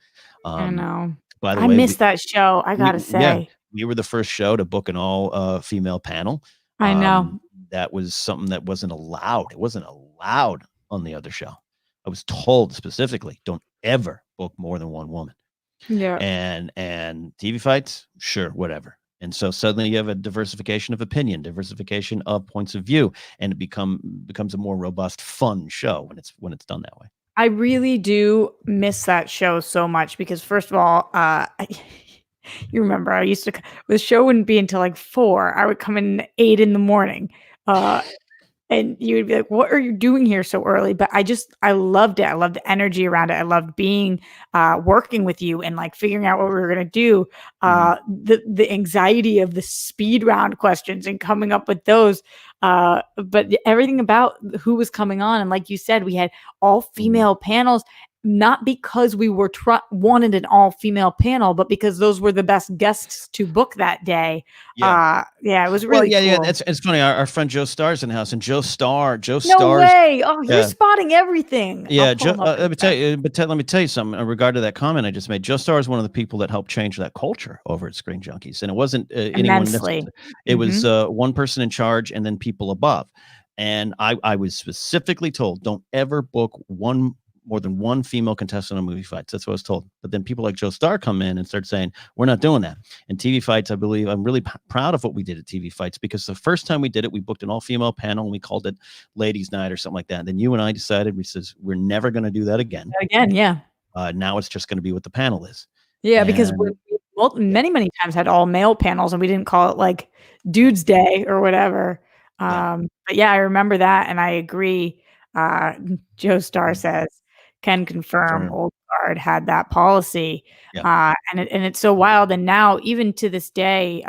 I Um, know. by the I way, miss that show, I gotta yeah, say. we were the first show to book an all female panel. I know. That was something that wasn't allowed. It wasn't allowed on the other show. I was told specifically, don't ever book more than one woman. Yeah. And TV Fights, sure, whatever. And so suddenly you have a diversification of opinion, diversification of points of view, and it becomes a more robust, fun show when it's done that way. I really do miss that show so much because, first of all, you remember I used to the show wouldn't be until like 4. I would come in 8 in the morning. Uh, And you would be like, "What are you doing here so early?" But I loved it. I loved the energy around it. I loved being, working with you and like figuring out what we were gonna do. Mhm. The anxiety of the speed round questions and coming up with those. But everything about who was coming on, and like you said, we had all Mhm. female panels. not because we were wanted an all-female panel, but because those were the best guests to book that day. Yeah. Yeah, it was Well, really yeah. cool. It's funny. Our friend Joe Starr's in the house, and Joe No Starr's. way. Oh, you're Yeah. spotting everything. I'll Yeah, pull them up in let a me tell sec. you, let me tell you something in regard to that comment I just made. Joe Star is one of the people that helped change that culture over at Screen Junkies, and it wasn't anyone Immensely. necessarily. It was Mhm. one person in charge, and then people above. And I was specifically told, don't ever book more than one female contestant on movie fights. That's what I was told. But then people like Joe Star come in and start saying, we're not doing that. And TV fights, I believe, I'm really proud of what we did at TV fights, because the first time we did it, we booked an all-female panel and we called it Ladies Night or something like that. And then you and I decided, we says, we're never going to do that again. Again, yeah. Now it's just going to be what the panel is. Yeah, because we And yeah, many times had all male panels and we didn't call it like yeah, Dudes Day or whatever. yeah. But yeah, I remember that and I agree. Uh, Joe Starr Mm, says, can confirm confirm. Old Guard had that policy. Yeah. And it's so wild. And now, even to this day,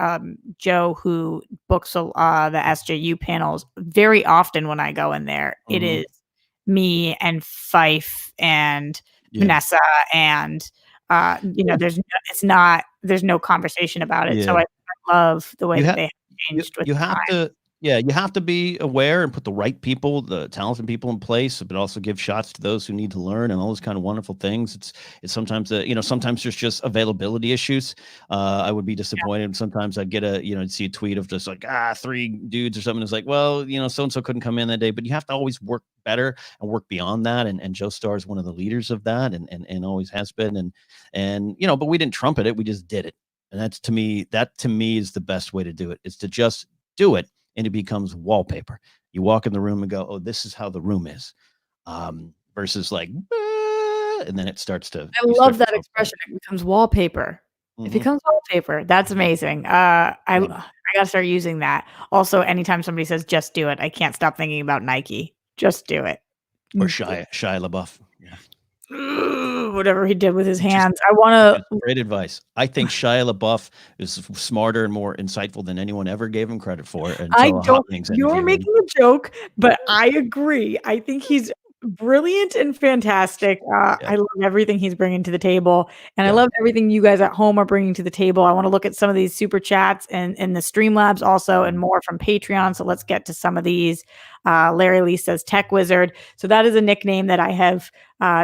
Joe, who books the SJU panels, very often when I go in there, it Hmm. is me and Fife and Yeah. Vanessa and Yeah. there's no conversation about it. So Yeah. I love the way You that have they have changed with you time. have to yeah, you have to be aware and put the right people, the talented people in place, but also give shots to those who need to learn and all those kind of wonderful things. It's sometimes sometimes there's just availability issues. I would be disappointed. Sometimes I'd get see a tweet of just like, three dudes or something. It's like, well, so and so couldn't come in that day, but you have to always work better and work beyond that. And Joe Starr is one of the leaders of that, and always has been. And but we didn't trumpet it, we just did it. And that to me is the best way to do it, is to just do it, and it becomes wallpaper. You walk in the room and go, oh, this is how the room is. Versus like, and then it starts to, I you love start to that talk about expression. It becomes wallpaper. it. It Hmm. becomes wallpaper. That's amazing. Yeah. I gotta start using that. Also, anytime somebody says "just do it," I can't stop thinking about Nike. Just do it. Or Shia LaBeouf. Yeah. Whatever he did with his Which is, hands. I want to. great advice. I think Shia LaBeouf is smarter and more insightful than anyone ever gave him credit for I until a Hot don't. Wings You're interview. making a joke, but I agree. I think he's brilliant and fantastic. Yeah. I love everything he's bringing to the table, and I Yeah. love everything you guys at home are bringing to the table. I want to look at some of these super chats and the Streamlabs also, and more from Patreon. So let's get to some of these. Larry Lee says Tech Wizard. So that is a nickname that I have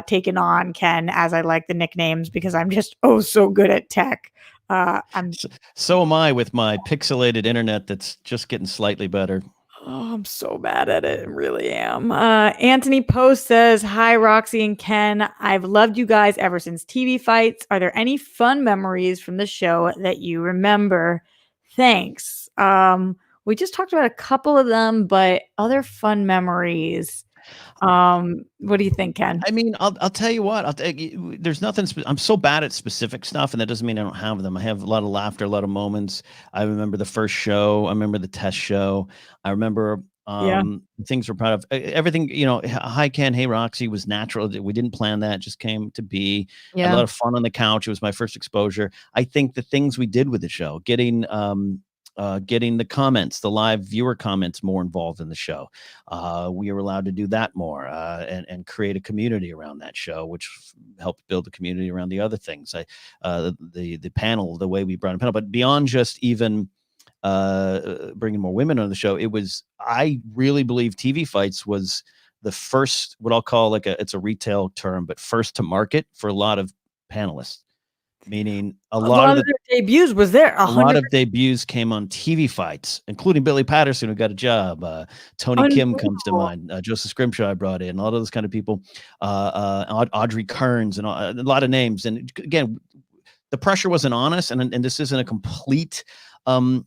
taken on, Ken, as I like the nicknames because I'm just so good at tech. I'm So am I, with my pixelated internet that's just getting slightly better. Oh, I'm so bad at it. I really am. Anthony Post says, Hi, Roxy and Ken. I've loved you guys ever since TV fights. Are there any fun memories from the show that you remember? Thanks. We just talked about a couple of them, but other fun memories. What do you think, Ken? I mean, I'll tell you what. I'll tell you, there's nothing. I'm so bad at specific stuff, and that doesn't mean I don't have them. I have a lot of laughter, a lot of moments. I remember the first show. I remember the test show. I remember Yeah. things we're proud of. Everything, Hi Ken, Hey Roxy was natural. We didn't plan that; it just came to be. I had a Yeah. lot of fun on the couch. It was my first exposure. I think the things we did with the show, getting the comments, the live viewer comments, more involved in the show. We were allowed to do that more, and create a community around that show, which helped build the community around the other things. The panel, the way we brought a panel, but beyond just even bringing more women on the show, I really believe TV fights was the first, what I'll call it's a retail term, but first to market for a lot of panelists. Meaning a lot of their debuts was there. a lot of debuts came on TV fights, including Billy Patterson, who got a job. Tony Kim comes to mind. Joseph Scrimshaw I brought in. A lot of those kind of people. Audrey Kearns and a lot of names. And again, the pressure wasn't on us, and this isn't a complete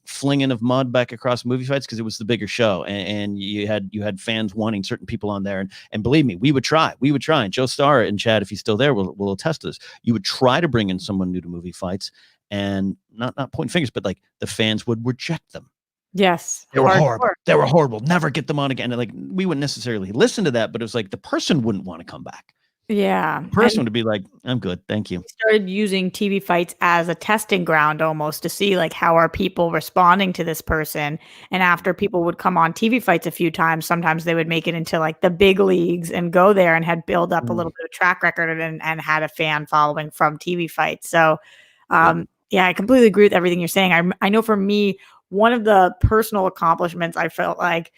flinging of mud back across movie fights, because it was the bigger show, and you had fans wanting certain people on there, and believe me, we would try, and Joe Starr and Chad, if he's still there, will attest to this. You would try to bring in someone new to movie fights, and not pointing fingers, but like the fans would reject them. Yes. They were horrible. They were horrible. Never get them on again. And like, we wouldn't necessarily listen to that, but it was like the person wouldn't want to come back. Yeah, A and person to be like, "I'm good, thank you." started using TV fights as a testing ground almost to see like how are people responding to this person. And after people would come on TV fights a few times, sometimes they would make it into like the big leagues and go there and had built up a Mm, little bit of track record and had a fan following from TV fights. So yep. yeah, I completely agree with everything you're saying. I know for me, one of the personal accomplishments I felt like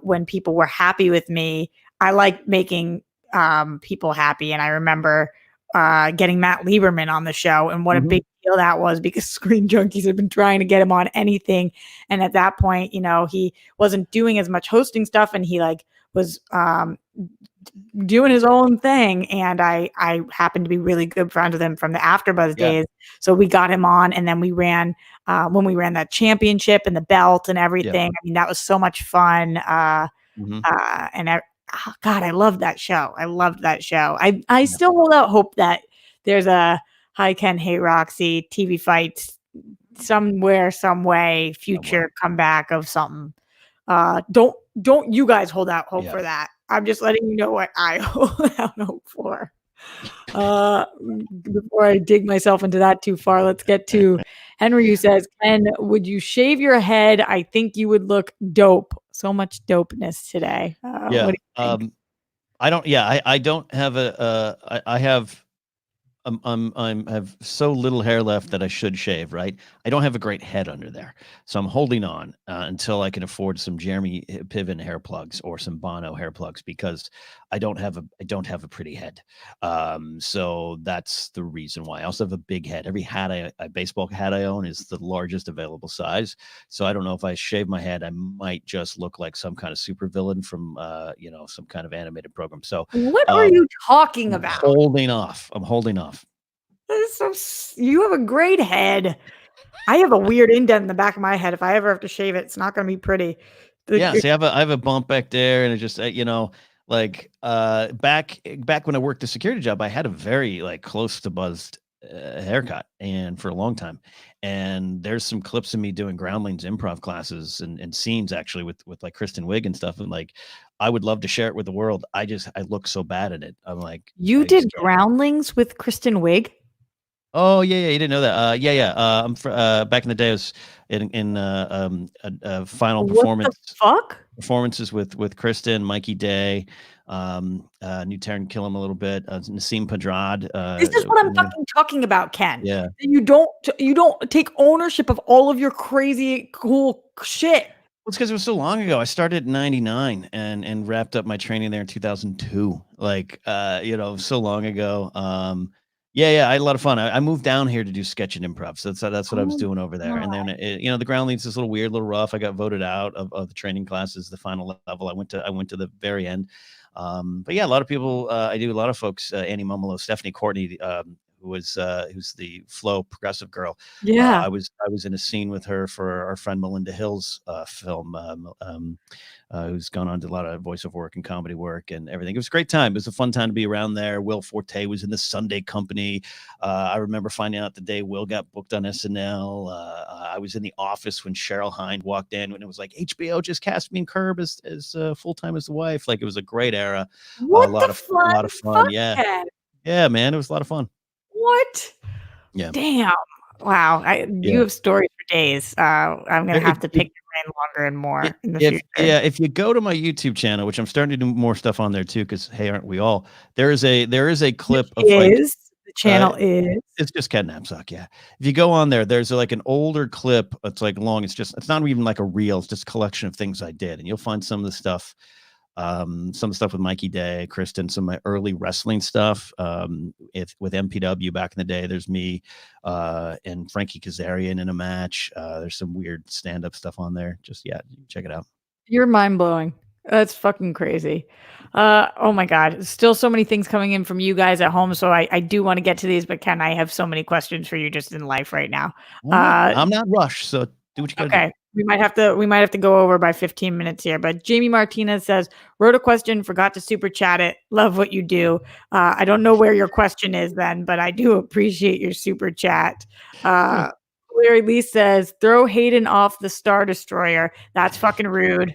when people were happy with me, I like making people happy. And I remember getting Matt Lieberman on the show and what a Mhm. big deal that was because Screen Junkies had been trying to get him on anything. And at that point, you know, he wasn't doing as much hosting stuff and he like was doing his own thing. And I happened to be really good friends with him from the AfterBuzz Yeah, days. So we got him on and then we ran when we ran that championship and the belt and yeah. everything. I mean, that was so much fun. Mhm. And oh god, I loved that show. I loved that show. I Yeah. still hold out hope that there's a Hi Ken, Hey Roxy TV fights somewhere, some way, Somewhere. future comeback of something. Don't you guys hold out hope Yeah. for that. I'm just letting you know what I hold out hope for. Before I dig myself into that too far, let's get to Henry who says, Ken, would you shave your head? I think you would look dope. So much dopeness today. What Yeah, do you think? I don't yeah, I don't have I have I'm have so little hair left that I should shave, right? I don't have a great head under there, so I'm holding on until I can afford some Jeremy Piven hair plugs or some Bono hair plugs because I don't have a pretty head. So that's the reason why. I also have a big head. Every hat I baseball hat I own is the largest available size. So I don't know if I shave my head, I might just look like some kind of supervillain from you know, some kind of animated program. So What are um you talking I'm about? holding off. I'm holding off. That is you have a great head. I have a weird indent in the back of my head. If I ever have to shave it, it's not going to be pretty. Yeah, The, see, I have a bump back there, and it just you know, like back when I worked a security job, I had a very like close to buzzed haircut, and for a long time. And there's some clips of me doing Groundlings improv classes and scenes actually with like Kristen Wiig and stuff, and like I would love to share it with the world. I look so bad at it. I'm like you I just did can't. Groundlings with Kristen Wiig. Oh, yeah, yeah, you didn't know that. Yeah, yeah, I'm fr back in the day, I was in, final What the fuck? performances with Kristen, Mikey Day, knew Taran Killam a little bit, Nassim Pedrad, This is what I'm you know fucking talking about, Ken. yeah. That you don't take ownership of all of your crazy cool shit. Well, it's because it was so long ago. I started in '99 and wrapped up my training there in 2002. Like, you know, so long ago. Yeah, yeah, I had a lot of fun. I moved down here to do sketch and improv. So that's what I was Oh doing over there. my And then, you know, the ground leads is a little weird, a little rough. I got voted out of the training classes, the final level. I went to the very end. But yeah, a lot of people. I do a lot of folks. Annie Mumolo, Stephanie Courtney, who's the Flow progressive girl. yeah. I was in a scene with her for our friend Melinda Hill's film, who's gone on to a lot of voiceover work and comedy work and everything. It was a great time. It was a fun time to be around there. Will Forte was in the Sunday Company. I remember finding out the day Will got booked on SNL. I was in the office when Cheryl Hind walked in, when it was like HBO just cast me and Curb as full time as the wife. Like it was a great era. What the A lot of fun. fuck, Yeah, Ken? yeah, man, it was a lot of fun. What? Yeah, Damn. Wow. You yeah. have stories for days. I'm gonna It, have to it, pick your brain longer and more in the If future. yeah, if you go to my YouTube channel, which I'm starting to do more stuff on there too, because hey, aren't we all? There is a Which clip of like is the uh channel is it's just Ken Napzok, yeah. If you go on there, there's like an older clip. It's like long. It's not even like a reel. It's just a collection of things I did, and you'll find some of the stuff with Mikey Day, Kristen, some of my early wrestling stuff. If with MPW back in the day, there's me and Frankie Kazarian in a match. There's some weird stand up stuff on there. Just yeah, check it out. you're mind blowing. That's fucking crazy. Oh my God. Still so many things coming in from you guys at home. So I do want to get to these, but Ken, I have so many questions for you just in life right now. All right. Uh, I'm not rushed, so do what you gotta do. Okay. We might have to go over by 15 minutes here, but Jamie Martinez says, wrote a question, forgot to super chat it. Love what you do. I don't know where your question is then, but I do appreciate your super chat. Yeah. Uh, Larry Lee says, throw Hayden off the Star Destroyer. That's fucking rude.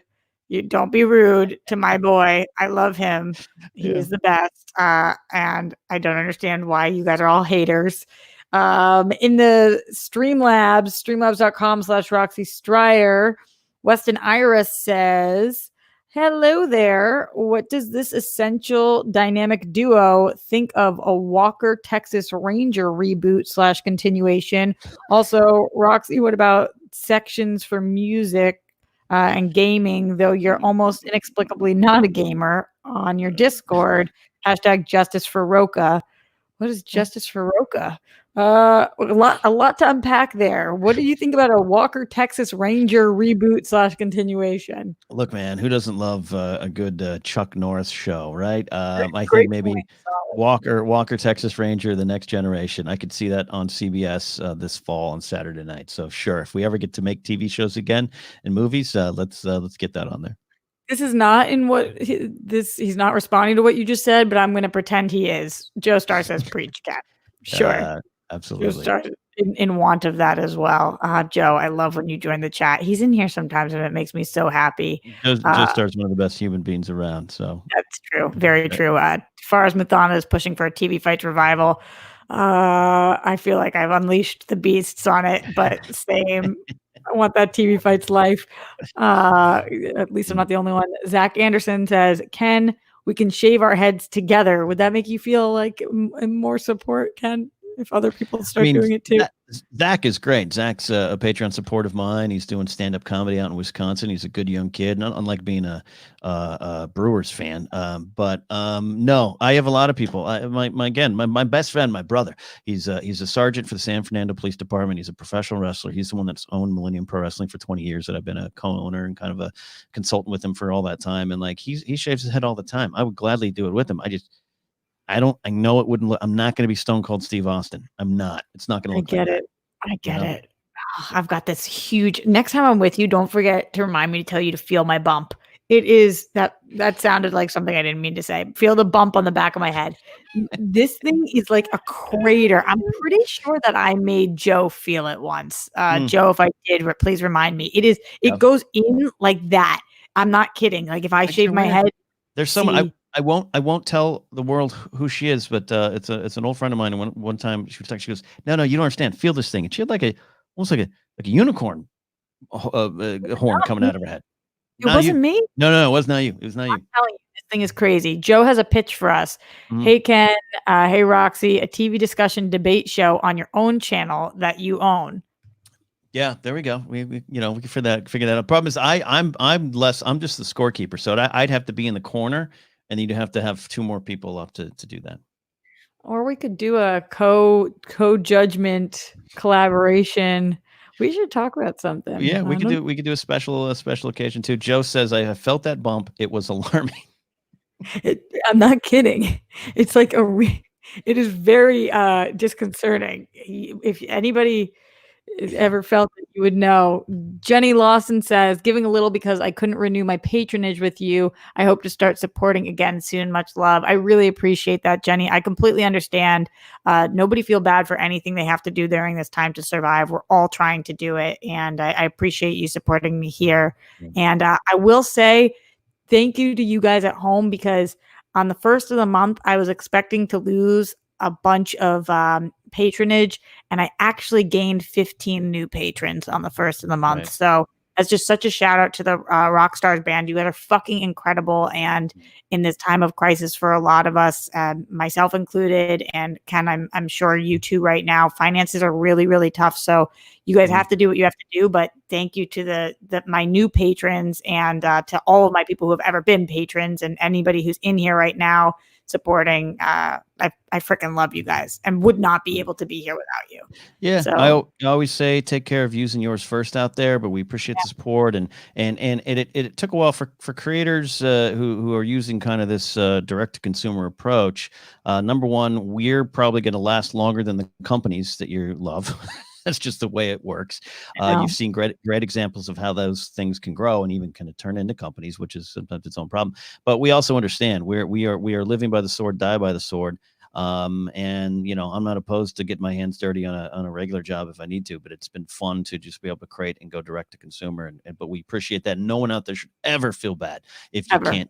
You don't be rude to my boy. I love him. He Yeah. is the best. And I don't understand why you guys are all haters. In the streamlabs.com/Roxy Stryer, Weston Iris says, hello there. What does this essential dynamic duo think of a Walker Texas Ranger reboot/continuation? Also, Roxy, what about sections for music and gaming, though you're almost inexplicably not a gamer on your Discord? Hashtag justice for Roka. What is justice for Roka? A lot to unpack there. What do you think about a Walker Texas Ranger reboot/continuation? Look, man, who doesn't love a good Chuck Norris show, right? I think Great point. maybe Solid. Walker Texas Ranger, the next generation. I could see that on CBS this fall on Saturday night. So sure, if we ever get to make TV shows again and movies, let's get that on there. This is not in what he's not responding to what you just said, but I'm going to pretend he is. Joe Star says preach, Cat. Sure. Joe Absolutely. Star in want of that as well. Joe, I love when you join the chat. He's in here sometimes and it makes me so happy. Joe Star's one of the best human beings around. So That's true. Very true. As far as Mathana is pushing for a TV Fights revival, I feel like I've unleashed the beasts on it, but same. I want that TV Fights life. At least I'm not the only one. Zach Anderson says, Ken, we can shave our heads together. Would that make you feel like more support, Ken, if other people start doing it too? Zach is great. Zach's a Patreon support of mine. He's doing stand-up comedy out in Wisconsin. He's a good young kid, not unlike being a Brewers fan. No, I have a lot of people. My best friend, my brother. He's a sergeant for the San Fernando Police Department. He's a professional wrestler. He's the one that's owned Millennium Pro Wrestling for 20 years. That I've been a co-owner and kind of a consultant with him for all that time. And like he shaves his head all the time. I would gladly do it with him. I know it wouldn't look, I'm not going to be Stone Cold Steve Austin. I'm not. It's not going to look like that. I get it. I've got this huge. Next time I'm with you, don't forget to remind me to tell you to feel my bump. It is that sounded like something I didn't mean to say. Feel the bump on the back of my head. This thing is like a crater. I'm pretty sure that I made Joe feel it once. Joe, if I did, please remind me. It goes in like that. I'm not kidding. Like if I shave my head, there's someone I won't tell the world who she is, but it's an old friend of mine. And one time she was talking, she goes, no, you don't understand. Feel this thing. And she had almost like a unicorn horn coming out of her head. It wasn't me. No, it was not you. It was not you. I'm telling you, this thing is crazy. Joe has a pitch for us. Mm-hmm. Hey Ken, hey Roxy, a TV discussion debate show on your own channel that you own. Yeah, there we go. We can figure that out. Problem is, I'm just the scorekeeper, so I'd have to be in the corner. And you'd have to have two more people up to do that. Or we could do a co-judgment collaboration. We should talk about something. Yeah, we could do a special occasion too. Joe says, I have felt that bump. It was alarming. I'm not kidding. It's like it is very disconcerting. If anybody ever felt it, you would know. Jenny Lawson says, giving a little because I couldn't renew my patronage with you. I hope to start supporting again soon. Much love. I really appreciate that, Jenny. I completely understand. Nobody feel bad for anything they have to do during this time to survive. We're all trying to do it. And I appreciate you supporting me here. Mm-hmm. And I will say thank you to you guys at home, because on the first of the month, I was expecting to lose a bunch of patronage, and I actually gained 15 new patrons on the first of the month. Right. So that's just such a shout out to the Rockstars band. You guys are fucking incredible. And in this time of crisis for a lot of us, myself included, and Ken, I'm sure you too right now, finances are really, really tough. So you guys have to do what you have to do. But thank you to my new patrons, and to all of my people who have ever been patrons, and anybody who's in here right now supporting. I freaking love you guys and would not be able to be here without you. Yeah. So, I always say take care of using yours first out there, but we appreciate the support, and it took a while for creators who are using kind of this direct to consumer approach. Number one, we're probably going to last longer than the companies that you love. That's just the way it works. You've seen great examples of how those things can grow and even kind of turn into companies, which is sometimes its own problem. But we also understand we are living by the sword, die by the sword. And I'm not opposed to get my hands dirty on a regular job if I need to, but it's been fun to just be able to create and go direct to consumer. But we appreciate that. No one out there should ever feel bad if you Ever. can't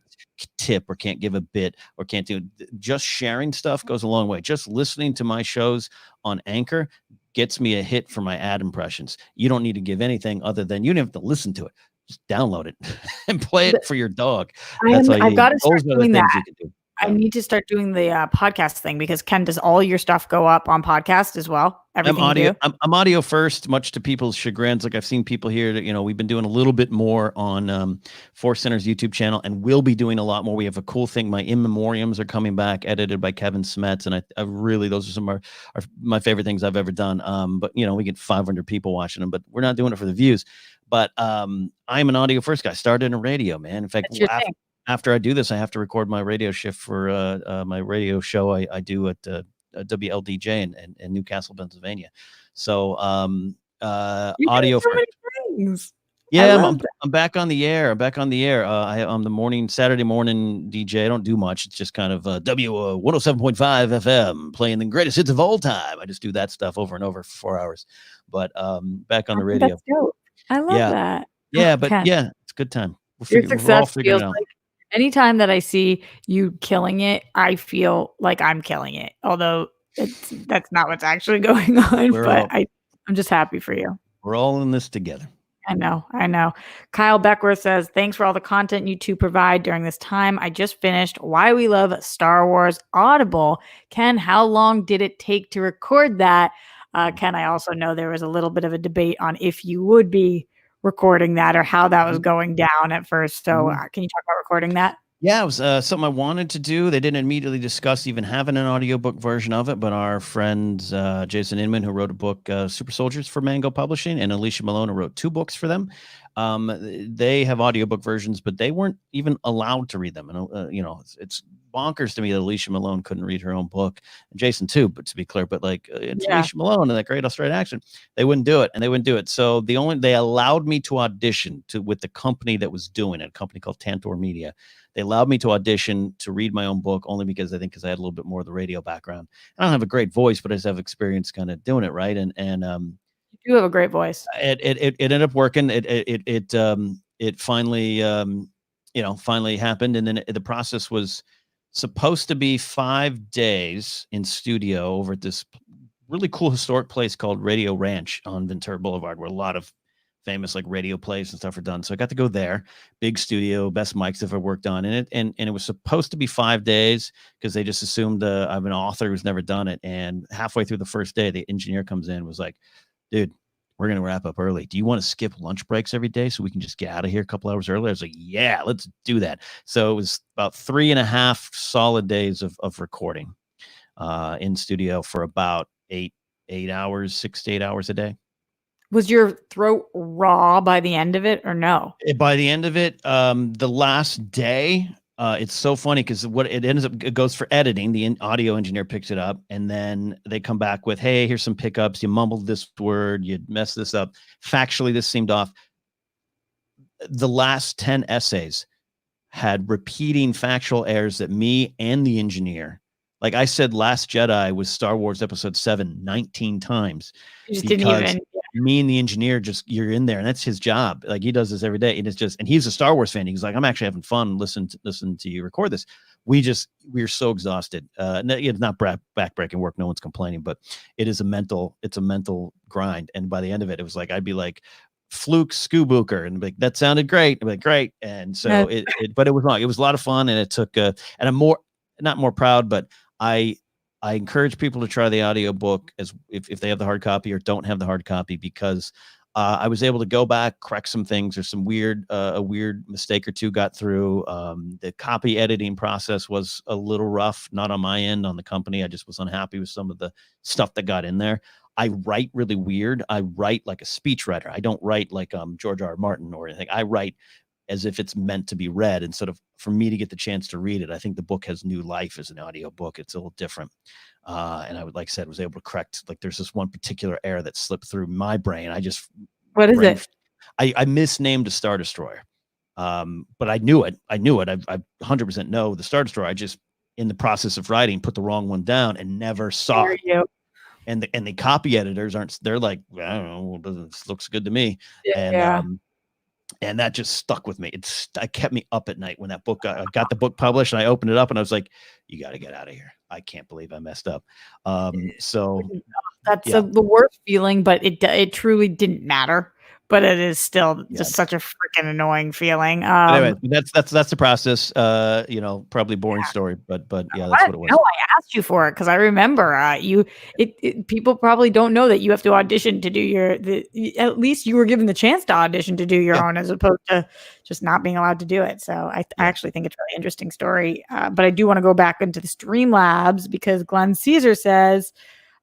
tip or can't give a bit or can't do. Just sharing stuff goes a long way. Just listening to my shows on Anchor gets me a hit for my ad impressions. You don't need to give anything other than you don't have to listen to it. Just download it and play it for your dog. That's all you I've need. got to start Those are the doing that. things you can do. I need to start doing the podcast thing, because Ken, does all your stuff go up on podcast as well? Everything you do? I'm audio first, much to people's chagrins. Like I've seen people here that, we've been doing a little bit more on Force Center's YouTube channel, and we'll be doing a lot more. We have a cool thing. My in memoriams are coming back, edited by Kevin Smets. And I really, those are some of my favorite things I've ever done. But we get 500 people watching them, but we're not doing it for the views. But I'm an audio first guy. Started in radio, man. In fact, That's your thing. after I do this, I have to record my radio shift for my radio show I do at WLDJ in Newcastle, Pennsylvania. So You do audio so first. many things. Yeah, I'm back on the air. I'm back on the air. I'm the Saturday morning DJ. I don't do much. It's just kind of W107.5 FM playing the greatest hits of all time. I just do that stuff over and over for 4 hours. But back on the radio. That's dope. I love that. Yeah, Oh, but Ken, yeah, it's a good time. your We're all success figuring feels it out. like anytime that I see you killing it, I feel like I'm killing it. Although that's not what's actually going on, I'm just happy for you. We're all in this together. I know. Kyle Beckworth says, thanks for all the content you two provide during this time. I just finished Why We Love Star Wars Audible. Ken, how long did it take to record that? Ken, I also know there was a little bit of a debate on if you would be recording that or how that was going down at first. So can you talk about recording that? Yeah, it was something I wanted to do. They didn't immediately discuss even having an audiobook version of it, but our friends Jason Inman, who wrote a book, Super Soldiers for Mango Publishing, and Alicia Malone, who wrote 2 books for them. They have audiobook versions, but they weren't even allowed to read them. And, it's bonkers to me that Alicia Malone couldn't read her own book. And Jason too, but to be clear, but it's Alicia Malone and that great Australian accent. They wouldn't do it. So they allowed me to audition with the company that was doing it, a company called Tantor Media. They allowed me to audition to read my own book only because I had a little bit more of the radio background. I don't have a great voice, but I just have experience kind of doing it. Right. And you do have a great voice. It ended up working. It finally, finally happened. And then the process was supposed to be 5 days in studio over at this really cool historic place called Radio Ranch on Ventura Boulevard, where a lot of famous radio plays and stuff are done. So I got to go there, big studio, best mics I've ever worked on in it. And it was supposed to be 5 days because they just assumed I'm an author who's never done it. And halfway through the first day, the engineer comes in and was like, dude, we're going to wrap up early. Do you want to skip lunch breaks every day so we can just get out of here a couple hours early? I was like, yeah, let's do that. So it was about 3.5 solid days of recording in studio for about 6 to 8 hours a day. Was your throat raw by the end of it or no? By the end of it, the last day, it's so funny because it goes for editing. The audio engineer picks it up and then they come back with, hey, here's some pickups. You mumbled this word. You messed this up. Factually, this seemed off. The last 10 essays had repeating factual errors that me and the engineer, like I said, Last Jedi was Star Wars Episode 7 19 times. You just didn't even. Me and the engineer you're in there, and that's his job. Like he does this every day, and he's a Star Wars fan. He's like, I'm actually having fun listen to you record this. We're so exhausted. It's not backbreaking work. No one's complaining, but it's a mental grind. And by the end of it, it was like, I'd be like, Fluke Skoobooker, and like, that sounded great. I'd be like, great. And so but it was long. It was a lot of fun, and it took, and I'm not more proud, but I encourage people to try the audiobook if they have the hard copy or don't have the hard copy, because I was able to go back, correct some things. There's some a weird mistake or two got through. The copy editing process was a little rough, not on my end, on the company. I just was unhappy with some of the stuff that got in there. I write really weird. I write like a speech writer. I don't write like George R. R. Martin or anything. I write as if it's meant to be read instead of for me to get the chance to read it. I think the book has new life as an audio book. It's a little different. And I would, like I said, was able to correct, like there's this one particular error that slipped through my brain. What is it? I misnamed a Star Destroyer. But I knew it. I 100% know the Star Destroyer. in the process of writing, put the wrong one down and never saw There it. you. And the copy editors aren't. They're like, I don't know, this looks good to me. And Yeah. and that just stuck with me. It kept me up at night when that book I got the book published, and I opened it up and I was like, you got to get out of here. I can't believe I messed up. So That's yeah, the worst feeling, but it truly didn't matter. But it is still yeah. just such a freaking annoying feeling. But anyway, that's the process. Probably boring story, but yeah, that's what it No, was. I asked you for it because I remember people probably don't know that you have to audition to do at least you were given the chance to audition to do your Yeah, own as opposed to just not being allowed to do it. So I yeah, actually think it's a really interesting story. But I do want to go back into the Streamlabs because Glenn Caesar says,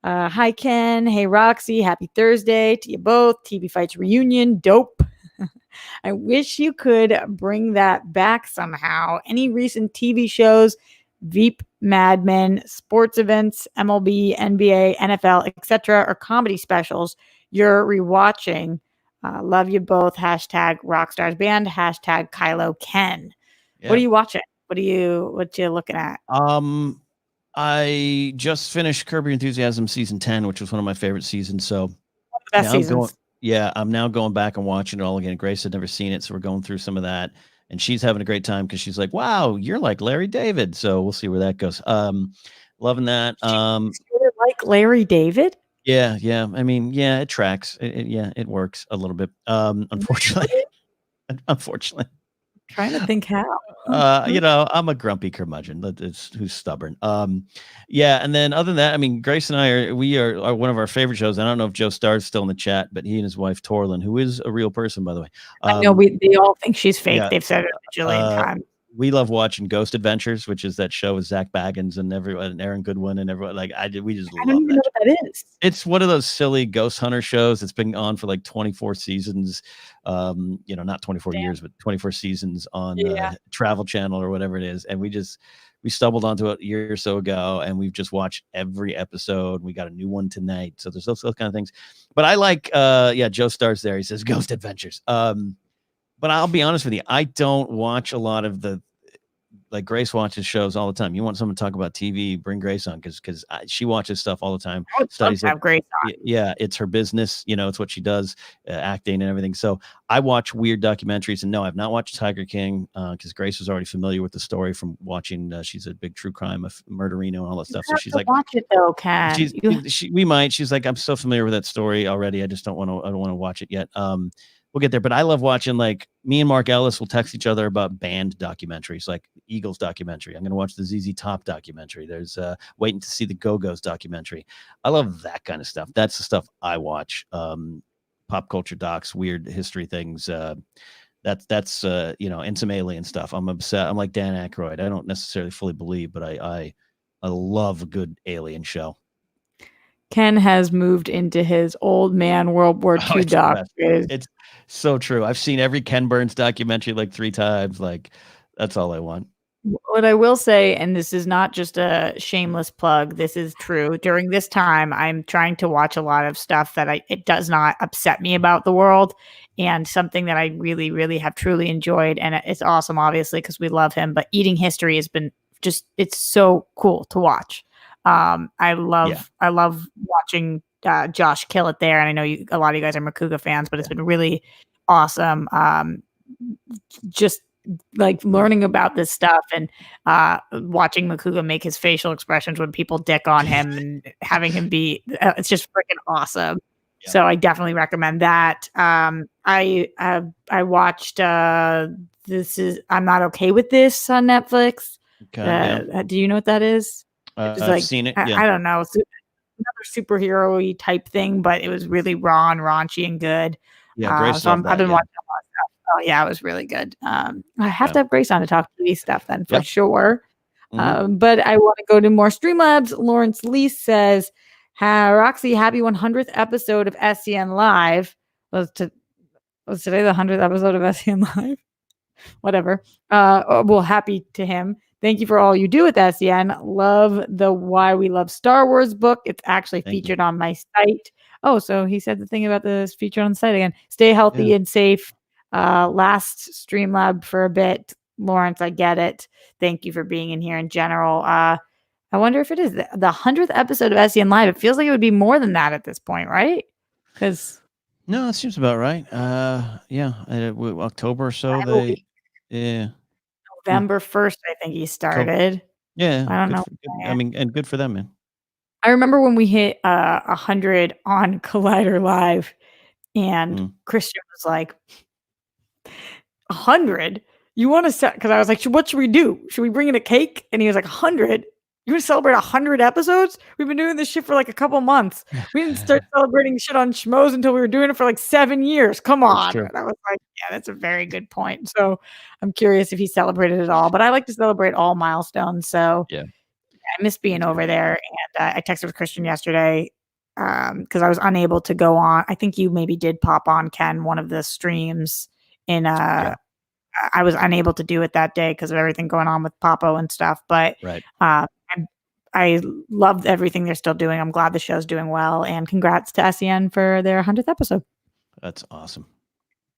hi, Ken. Hey, Roxy. Happy Thursday to you both. TV Fights reunion. Dope. I wish you could bring that back somehow. Any recent TV shows, Veep, Mad Men, sports events, MLB, NBA, NFL, etc., or comedy specials you're rewatching? Love you both. Hashtag Rockstars Band. Hashtag Kylo Ken. What are yeah. you watching? What you looking at? I just finished Curb Your Enthusiasm season 10, which was one of my favorite seasons. So The best now I'm going. seasons. Yeah, I'm now going back and watching it all again. Grace had never seen it, so we're going through some of that, and she's having a great time because she's like, "Wow, you're like Larry David." So we'll see where that goes. Loving that. She's sort of like Larry David. Yeah, yeah. I mean, yeah, it tracks. Yeah, it works a little bit. Unfortunately, Really? unfortunately. Trying to think how. I'm a grumpy curmudgeon. Who's stubborn. Yeah, and then other than that, I mean, Grace and I are one of our favorite shows. I don't know if Joe Starr's still in the chat, but he and his wife Torlin, who is a real person, by the way. I know they all think she's fake. Yeah, They've said it a bajillion times. we love watching Ghost Adventures, which is that show with Zach Baggins and everyone, and Aaron Goodwin, and everyone. We just I don't love even that know what that is. it's one of those silly ghost hunter shows that's been on for like 24 seasons. Not 24 Damn. years, but 24 seasons on Yeah. Travel Channel or whatever it is. And we stumbled onto it a year or so ago, and we've just watched every episode. We got a new one tonight. So there's those kind of things. But I like, Joe Starr's there. He says Ghost Adventures. But I'll be honest with you, I don't watch a lot of like Grace watches shows all the time. You want someone to talk about TV, bring Grace on because she watches stuff all the time. I would love Studies to it. have Grace on. Yeah, it's her business. It's what she does, acting and everything. So I watch weird documentaries. And no, I've not watched Tiger King because Grace was already familiar with the story from watching. She's a big true crime of Murderino and all that stuff. So she's like, watch it though, Ken. we might. She's like, I'm so familiar with that story already. I just don't want to. I don't want to watch it yet. We'll get there, but I love watching, like, me and Mark Ellis will text each other about band documentaries, like Eagles documentary. I'm going to watch the ZZ Top documentary. There's waiting to see the Go-Go's documentary. I love that kind of stuff. That's the stuff I watch. Pop culture docs, weird history things. That's and some alien stuff. I'm obsessed. I'm like Dan Aykroyd. I don't necessarily fully believe, but I love a good alien show. Ken has moved into his old man World War II doc. It's so true. I've seen every Ken Burns documentary like 3 times. Like, that's all I want. What I will say, and this is not just a shameless plug, this is true. During this time, I'm trying to watch a lot of stuff that it does not upset me about the world, and something that I really, really have truly enjoyed. And it's awesome, obviously, because we love him. But Eating History has been it's so cool to watch. I love watching Josh kill it there, and I know a lot of you guys are Makuga fans, but it's been really awesome. Just like learning about this stuff and watching Makuga make his facial expressions when people dick on him and having him be it's just freaking awesome. Yeah. So I definitely recommend that. I watched this is I'm Not Okay With This on Netflix. Okay, do you know what that is? I've seen it. Yeah. I don't know. It's another superhero-y type thing, but it was really raw and raunchy and good. Yeah, Grace loved that. I've been watching a lot of stuff. Oh yeah, it was really good. I have to have Grace on to talk TV stuff then for sure. Mm-hmm. But I want to go to more Streamlabs. Lawrence Lee says, Roxy, happy 100th episode of SCN Live. Was today the 100th episode of SCN Live? Whatever. Well, happy to him. Thank you for all you do with SCN. Love the Why We Love Star Wars book. It's actually featured on my site. Oh, so he said the thing about this featured on the site again. Stay healthy and safe. Last Streamlab for a bit. Lawrence, I get it. Thank you for being in here in general. I wonder if it is the 100th episode of SEN Live. It feels like it would be more than that at this point, right? Because No, that seems about right. Yeah, October or so. Yeah, hmm, November 1st, I think he cool. started. Yeah, I don't good know. for. I mean, and good for them, man. I remember when we hit 100 on Collider Live, and Mm. Christian was like, 100? You want to set? Because I was like, what should we do? Should we bring in a cake? And he was like, 100? You want to celebrate 100 episodes? We've been doing this shit for like a couple months. We didn't start celebrating shit on Schmoes until we were doing it for like 7 years. Come That's on. true. And I was like, yeah, that's a very good point. So I'm curious if he celebrated it all, but I like to celebrate all milestones. So Yeah, I miss being that's good. over there. And I texted with Christian yesterday because I was unable to go on. I think you maybe did pop on, Ken, one of the streams in Yeah, I was unable to do it that day because of everything going on with Papo and stuff. But right. uh, I love everything they're still doing. I'm glad the show's doing well. And congrats to SEN for their 100th episode. That's awesome.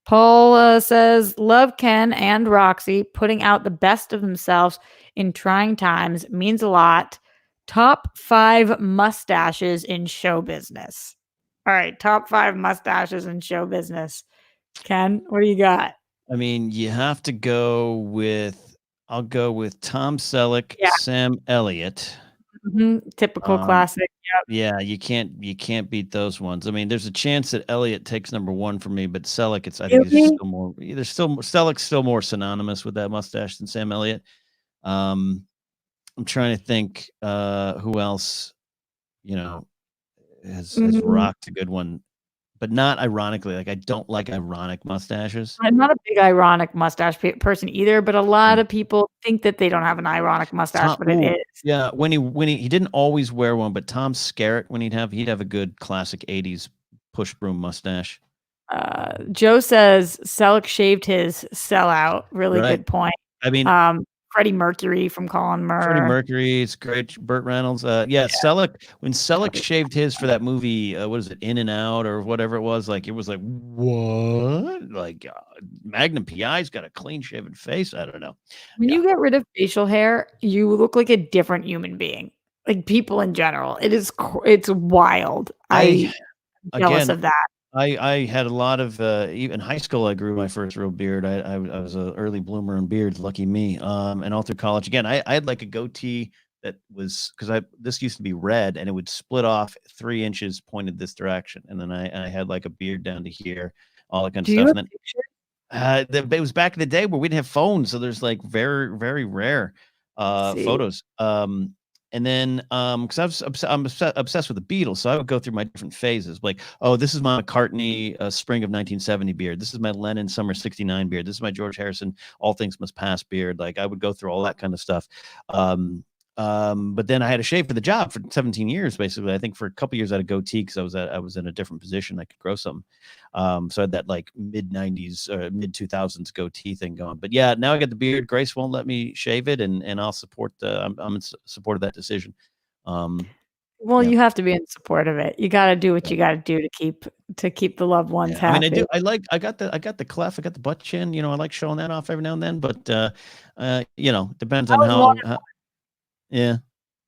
Paul says, love Ken and Roxy. Putting out the best of themselves in trying times means a lot. Top 5 mustaches in show business. All right, top 5 mustaches in show business. Ken, what do you got? I mean, you have to go with. I'll go with Tom Selleck, Yeah. Sam Elliott. Typical classic. Yep. Yeah, you can't beat those ones. I mean, there's a chance that Elliott takes number one for me, but Selleck, I think is Really? still more. There's still Selleck's still more synonymous with that mustache than Sam Elliott. Um, I'm trying to think who else you know has Mm, rocked a good one, but not ironically. Like I don't like ironic mustaches. I'm not a big ironic mustache person either, but a lot Mm. of people think that they don't have an ironic mustache, Tom, but it ooh, is. yeah, when he didn't always wear one, but Tom Skerritt when he'd have a good classic '80s push broom mustache. Joe says Selleck shaved his sellout. Really Right. good point. I mean, Freddie Mercury from Colin Freddie Murr. Mercury, it's great. Burt Reynolds. Yeah, Selleck. When Selleck shaved his for that movie, what is it, In and Out or whatever it was? Like it was like what? Like Magnum PI's got a clean shaven face. I don't know. When Yeah, you get rid of facial hair, you look like a different human being. Like people in general, it's wild. I I'm jealous again, of that. I had a lot of even in high school. I grew my first real beard. I was an early bloomer in beards. Lucky me. And all through college. Again, I had like a goatee that was because I this used to be red and it would split off 3 inches pointed this direction, and then I had like a beard down to here, all that kind of Do you stuff. have And then pictures? it was back in the day where we didn't have phones, so there's like very, very rare Let's see. photos. And then because I'm obsessed with the Beatles, so I would go through my different phases. Like, oh, this is my McCartney spring of 1970 beard. This is my Lennon summer '69 beard. This is my George Harrison All Things Must Pass beard. Like, I would go through all that kind of stuff. But then I had a shave for the job for 17 years, basically. I think for a couple years I had a goatee because I was in a different position. I could grow something. So I had that like mid 90s or mid 2000s goatee thing going. But yeah, now I got the beard. Grace won't let me shave it, and I'll support I'm in support of that decision. Well, Yeah. you have to be in support of it. You gotta do what Yeah. you gotta do to keep the loved ones Yeah. I mean, happy. I got the clef, I got the butt chin, I like showing that off every now and then, but depends I on was one how yeah.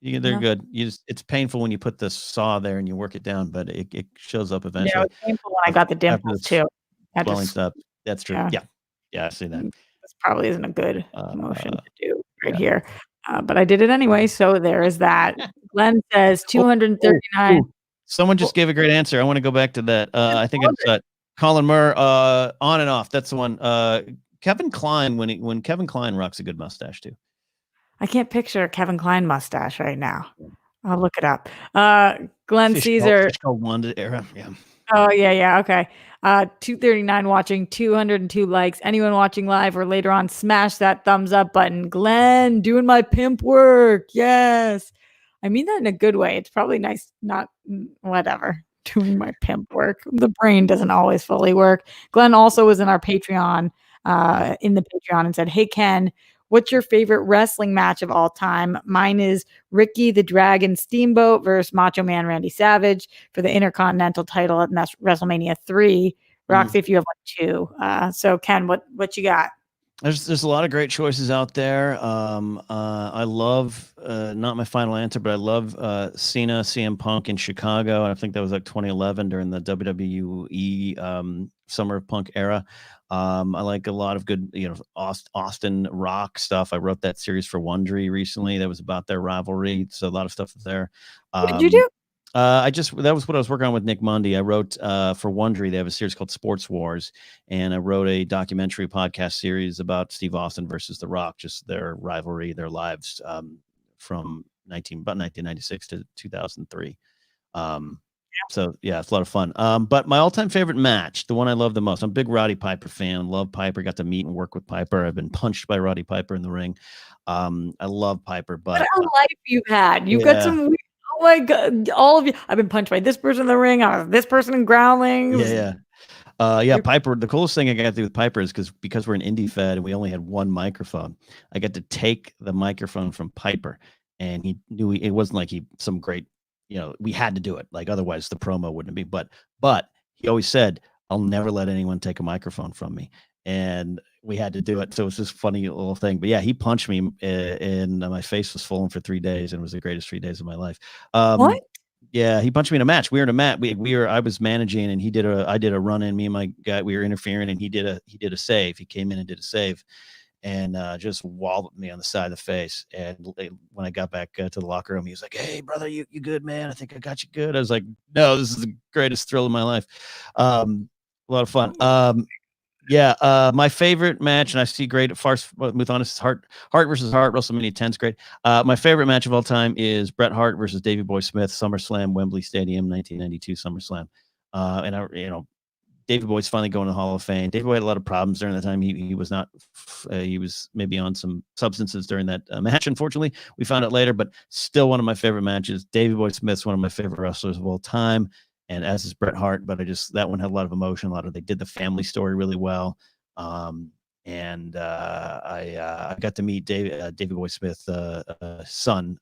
They're yeah. good. It's painful when you put the saw there and you work it down, but it shows up Yeah, it eventually was painful when I after got the after dimples this too. I swelling just stops. That's true. yeah. Yeah. Yeah, I see that. This probably isn't a good motion Uh, to do right yeah. here, but I did it anyway, so there is that. Glenn says Oh, oh, 239. ooh. Someone just Well, gave a great answer. I wanna go back to that. I think what was it's, it? Colin Murr, on and off. That's the one. Kevin Kline, when Kevin Kline rocks a good mustache too. I can't picture a Kevin Kline mustache right now. I'll look it up. Glenn Caesar. Fishbowl Wanda era. Yeah. Oh, yeah, yeah, okay. 239 watching, 202 likes. Anyone watching live or later on, smash that thumbs up button. Glenn, doing my pimp work. Yes. I mean that in a good way. It's probably nice, not whatever. Doing my pimp work. The brain doesn't always fully work. Glenn also was in our Patreon, in the Patreon and said, hey, Ken, what's your favorite wrestling match of all time? Mine is Ricky the Dragon Steamboat versus Macho Man Randy Savage for the Intercontinental title at WrestleMania 3. Mm. Roxy, if you have one too. So Ken, what you got? There's a lot of great choices out there. I love not my final answer, but I love Cena CM Punk in Chicago. I think that was like 2011 during the WWE Summer of Punk era. I like a lot of good, Austin Rock stuff. I wrote that series for Wondery recently. That was about their rivalry. So a lot of stuff there. What did you Um, do? that was what I was working on with Nick Mundy. I wrote for Wondery. They have a series called Sports Wars, and I wrote a documentary podcast series about Steve Austin versus The Rock, just their rivalry, their lives from 1996 to 2003. Um, so yeah, it's a lot of fun. But my all-time favorite match, the one I love the most, I'm a big Roddy Piper fan. Love Piper. Got to meet and work with Piper. I've been punched by Roddy Piper in the ring. I love Piper, What but a life you've had. You've got yeah, some oh my god, all of you. I've been punched by this person in the ring, this person in yeah, groundlings. yeah. You're Piper. The coolest thing I got to do with Piper is because we're an indie fed and we only had one microphone. I got to take the microphone from Piper, and he knew it wasn't like he some great. We had to do it. Like otherwise, the promo wouldn't be. But he always said, "I'll never let anyone take a microphone from me," and we had to do it. So it's this funny little thing. But yeah, he punched me, and my face was swollen for 3 days, and it was the greatest 3 days of my life. what? Yeah, he punched me in a match. We were in a match. I was managing, and I did a run in. Me and my guy, we were interfering, and he did a save. He came in and did a save, and just walloped me on the side of the face. And when I got back to the locker room, he was like, "Hey, brother, you good, man? I think I got you good." I was like, "No, this is the greatest thrill of my life." A lot of fun. Yeah, my favorite match, and I see great farce with honest Hart versus Hart, WrestleMania 10 is great. My favorite match of all time is Bret Hart versus Davey Boy Smith, SummerSlam, Wembley Stadium, 1992 SummerSlam. And Davey Boy's finally going to the Hall of Fame. Davey Boy had a lot of problems during that time. He was not, he was maybe on some substances during that match. Unfortunately, we found out later, but still one of my favorite matches. Davey Boy Smith's one of my favorite wrestlers of all time, and as is Bret Hart. But that one had a lot of emotion. They did the family story really well. And I got to meet Davey Boy Smith's son.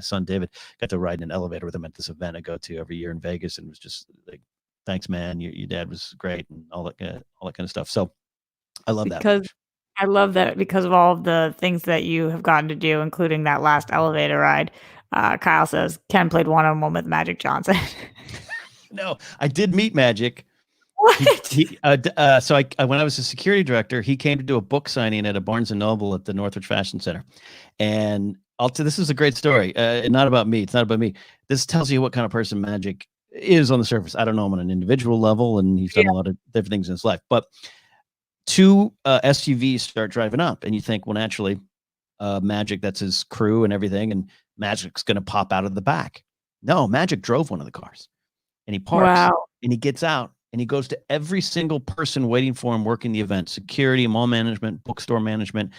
Son David, got to ride in an elevator with him at this event I go to every year in Vegas, and it was just like, thanks, man. Your dad was great, and all that kind of stuff. So I love that Because match. I love that because of all of the things that you have gotten to do, including that last elevator ride. Kyle says Ken played one-on-one with Magic Johnson. No, I did meet Magic. What? So when I was a security director, he came to do a book signing at a Barnes and Noble at the Northridge Fashion Center, and this is a great story. Not about me. It's not about me. This tells you what kind of person Magic is on the surface. I don't know him on an individual level, and he's done a lot of different things in his life. But two SUVs start driving up, and you think, well, naturally, Magic, that's his crew and everything, and Magic's going to pop out of the back. No, Magic drove one of the cars, and he parks, Wow. and he gets out, and he goes to every single person waiting for him working the event: security, mall management, bookstore management,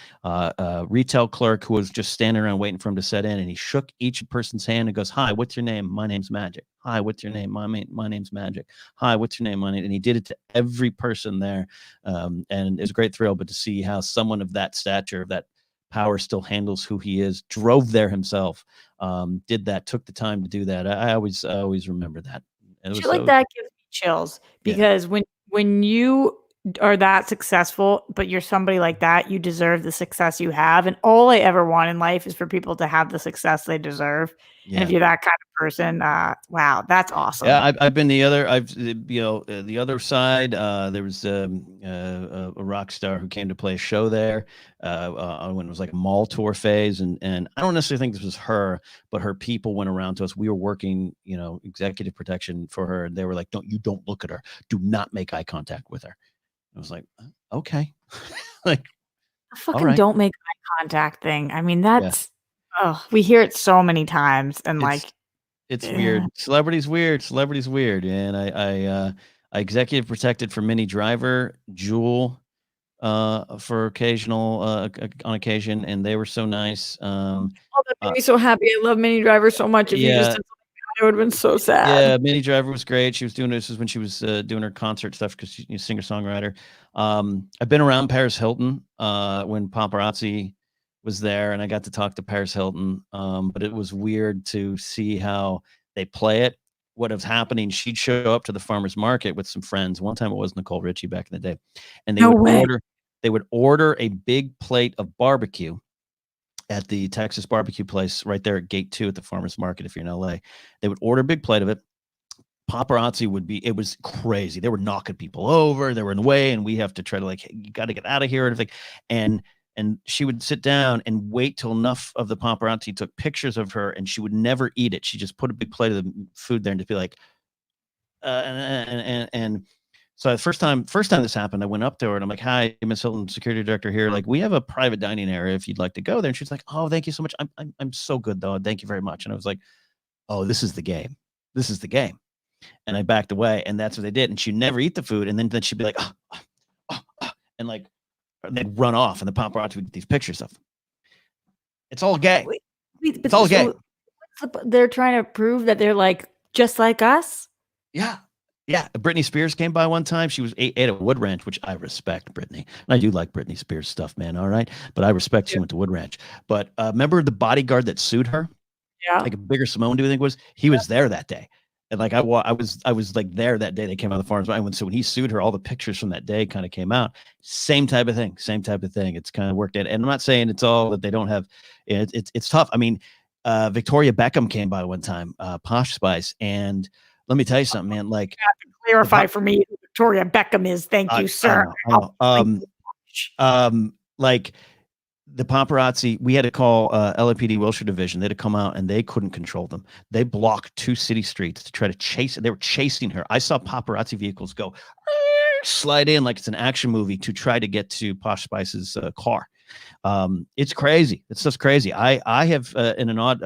retail clerk who was just standing around waiting for him to set in, and he shook each person's hand and goes, "Hi, what's your name? My name's Magic. Hi, what's your name? My name's Magic. Hi, what's your name? My name." And he did it to every person there, and it was a great thrill. But to see how someone of that stature, of that power, still handles who he is, drove there himself, did that, took the time to do that. I always remember that. It was Shit like so, that gives me chills yeah, because when you are that successful, but you're somebody like that, you deserve the success you have. And all I ever want in life is for people to have the success they deserve. And if yeah. you're that kind of person, wow, that's Yeah, awesome. I've been the other. The other side. There was a rock star who came to play a show there when it was like a mall tour phase, and I don't necessarily think this was her, but her people went around to us. We were working, executive protection for her, and they were like, "Don't look at her. Do not make eye contact with her." I was like, "Okay," like, The all fucking right, don't make eye contact thing. I mean, yeah. that's oh, we hear it so many times and It's like It's eh, weird. Celebrity's weird, and I executive protected for Minnie Driver, Jewel, for occasional on occasion, and they were so nice. oh, that made Uh, me so happy. I love Minnie Driver so much. If you just yeah, did something bad, I would have been so sad. yeah, Minnie Driver was great. She was doing this is when she was doing her concert stuff because she's a singer songwriter. I've been around Paris Hilton when paparazzi was there, and I got to talk to Paris Hilton. But it was weird to see how they play it. What was happening? She'd show up to the farmers market with some friends. One time it was Nicole Richie back in the day, and they No would way. order. They would order a big plate of barbecue at the Texas barbecue place right there at Gate 2 at the farmer's market if you're in LA. They would order a big plate of it. Paparazzi would be, it was crazy. They were knocking people over, they were in the way, and we have to try to, like, hey, you got to get out of here and everything. And she would sit down and wait till enough of the paparazzi took pictures of her, and she would never eat it. She just put a big plate of the food there and just be like, and so the first time this happened, I went up to her and I'm like, "Hi, Miss Hilton, security director here. Like, we have a private dining area if you'd like to go there." And she's like, "Oh, thank you so much. I'm so good though. Thank you very much." And I was like, "Oh, this is the game. This is the game." And I backed away, and that's what they did. And she'd never eat the food, and then she'd be like, and like they'd run off, and the paparazzi would get these pictures of them. It's all gay. It's all gay. They're trying to prove that they're like just like us. Yeah. Yeah. Britney Spears came by one time. She was ate at Wood Ranch, which I respect Britney. And I do like Britney Spears stuff, man. All right. But I respect she went to Wood Ranch. But remember the bodyguard that sued her? Yeah. Like a Bigger Simone, do you think it was? He was there that day. And like I was like there that day. They came out of the farmers market. So when he sued her, all the pictures from that day kind of came out. Same type of thing. It's kind of worked out. And I'm not saying it's all that they don't have. It's tough. I mean, Victoria Beckham came by one time, Posh Spice, and let me tell you something, man. Like, you have to clarify for me who Victoria Beckham is. Thank you, sir. Like the paparazzi, we had to call LAPD Wilshire Division. They had to come out, and they couldn't control them. They blocked 2 city streets to try to chase. They were chasing her. I saw paparazzi vehicles go slide in like it's an action movie to try to get to Posh Spice's car. It's crazy. It's just crazy. I have in an odd,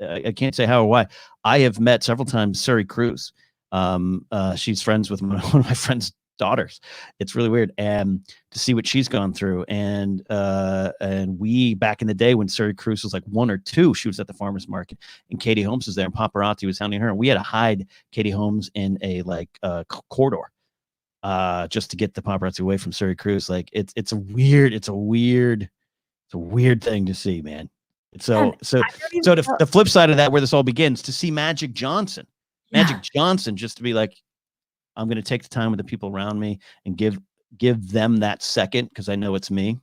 I can't say how or why, I have met several times Suri Cruz. She's friends with one of my friend's daughters. It's really weird. And to see what she's gone through. And we, back in the day when Suri Cruz was like 1 or 2, she was at the farmer's market and Katie Holmes was there and paparazzi was hounding her. And we had to hide Katie Holmes in a corridor. Just to get the paparazzi away from Suri Cruz. Like it's a weird thing to see, man. So the flip side of that, where this all begins, to see Magic Johnson just to be like, I'm going to take the time with the people around me and give them that second, because I know it's me,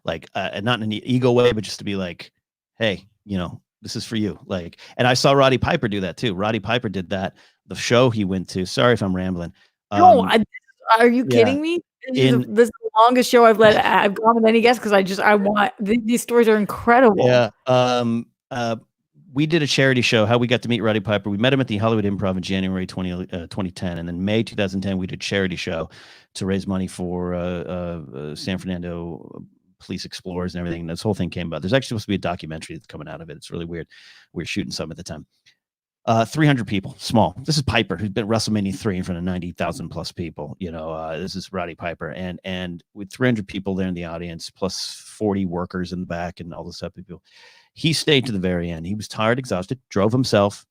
like not in an ego way, but just to be like, hey, this is for you. Like, and I saw Roddy Piper do that too. Roddy Piper did that. The show he went to. Sorry if I'm rambling. No, are you kidding me? This is the longest show I've gone with any guest, because I want these stories are incredible. Yeah. We did a charity show. How we got to meet Roddy Piper. We met him at the Hollywood Improv in January 2010, and then May 2010 we did a charity show to raise money for San Fernando police explorers and everything. And this whole thing came about. There's actually supposed to be a documentary that's coming out of it. It's really weird. We were shooting some at the time. 300 people, small. This is Piper, who's been at WrestleMania 3 in front of 90,000 plus people. This is Roddy Piper, and with 300 people there in the audience, plus 40 workers in the back, and all this stuff. People. He stayed to the very end. He was tired, exhausted. Drove himself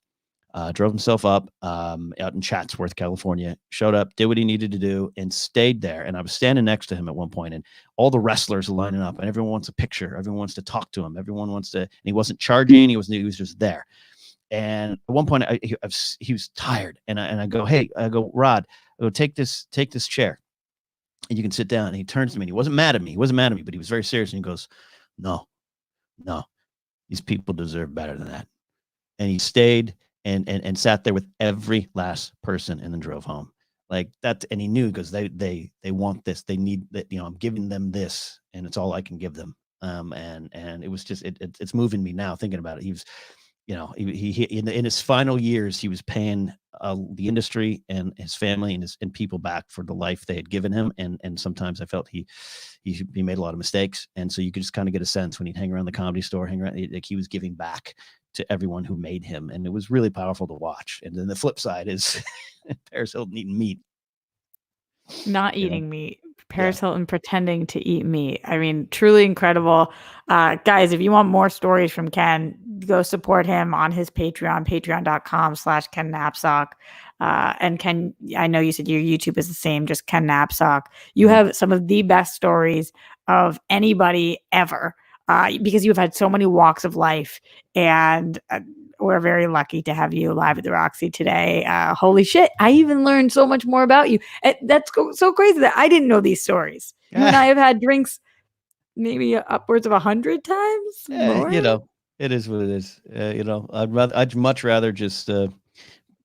up out in Chatsworth, California. Showed up, did what he needed to do, and stayed there. And I was standing next to him at one point, and all the wrestlers are lining up, and everyone wants a picture. Everyone wants to talk to him. Everyone wants to. And he wasn't charging. He was just there. And at one point, he was tired, and I go, hey, Rod, take this chair, and you can sit down. And he turns to me, and he wasn't mad at me, but he was very serious, and he goes, no, these people deserve better than that. And he stayed and sat there with every last person, and then drove home like that. And he knew, because they want this, they need that. I'm giving them this, and it's all I can give them. And it was just it's moving me now thinking about it. He was. He in his final years, he was paying the industry and his family and people back for the life they had given him. And sometimes I felt he made a lot of mistakes. And so you could just kind of get a sense when he'd hang around the Comedy Store, like he was giving back to everyone who made him. And it was really powerful to watch. And then the flip side is Paris Hilton eating meat. Not eating meat. Paris Hilton pretending to eat meat. I mean, truly incredible. Guys, if you want more stories from Ken, go support him on his Patreon, patreon.com/Ken Napzok. And Ken, I know you said your YouTube is the same, just Ken Napzok. You have some of the best stories of anybody ever. because you've had so many walks of life, and we're very lucky to have you live at the Roxy today. Holy shit! I even learned so much more about you. That's so crazy that I didn't know these stories. You and I have had drinks maybe upwards of 100 times more. It is what it is. I'd much rather just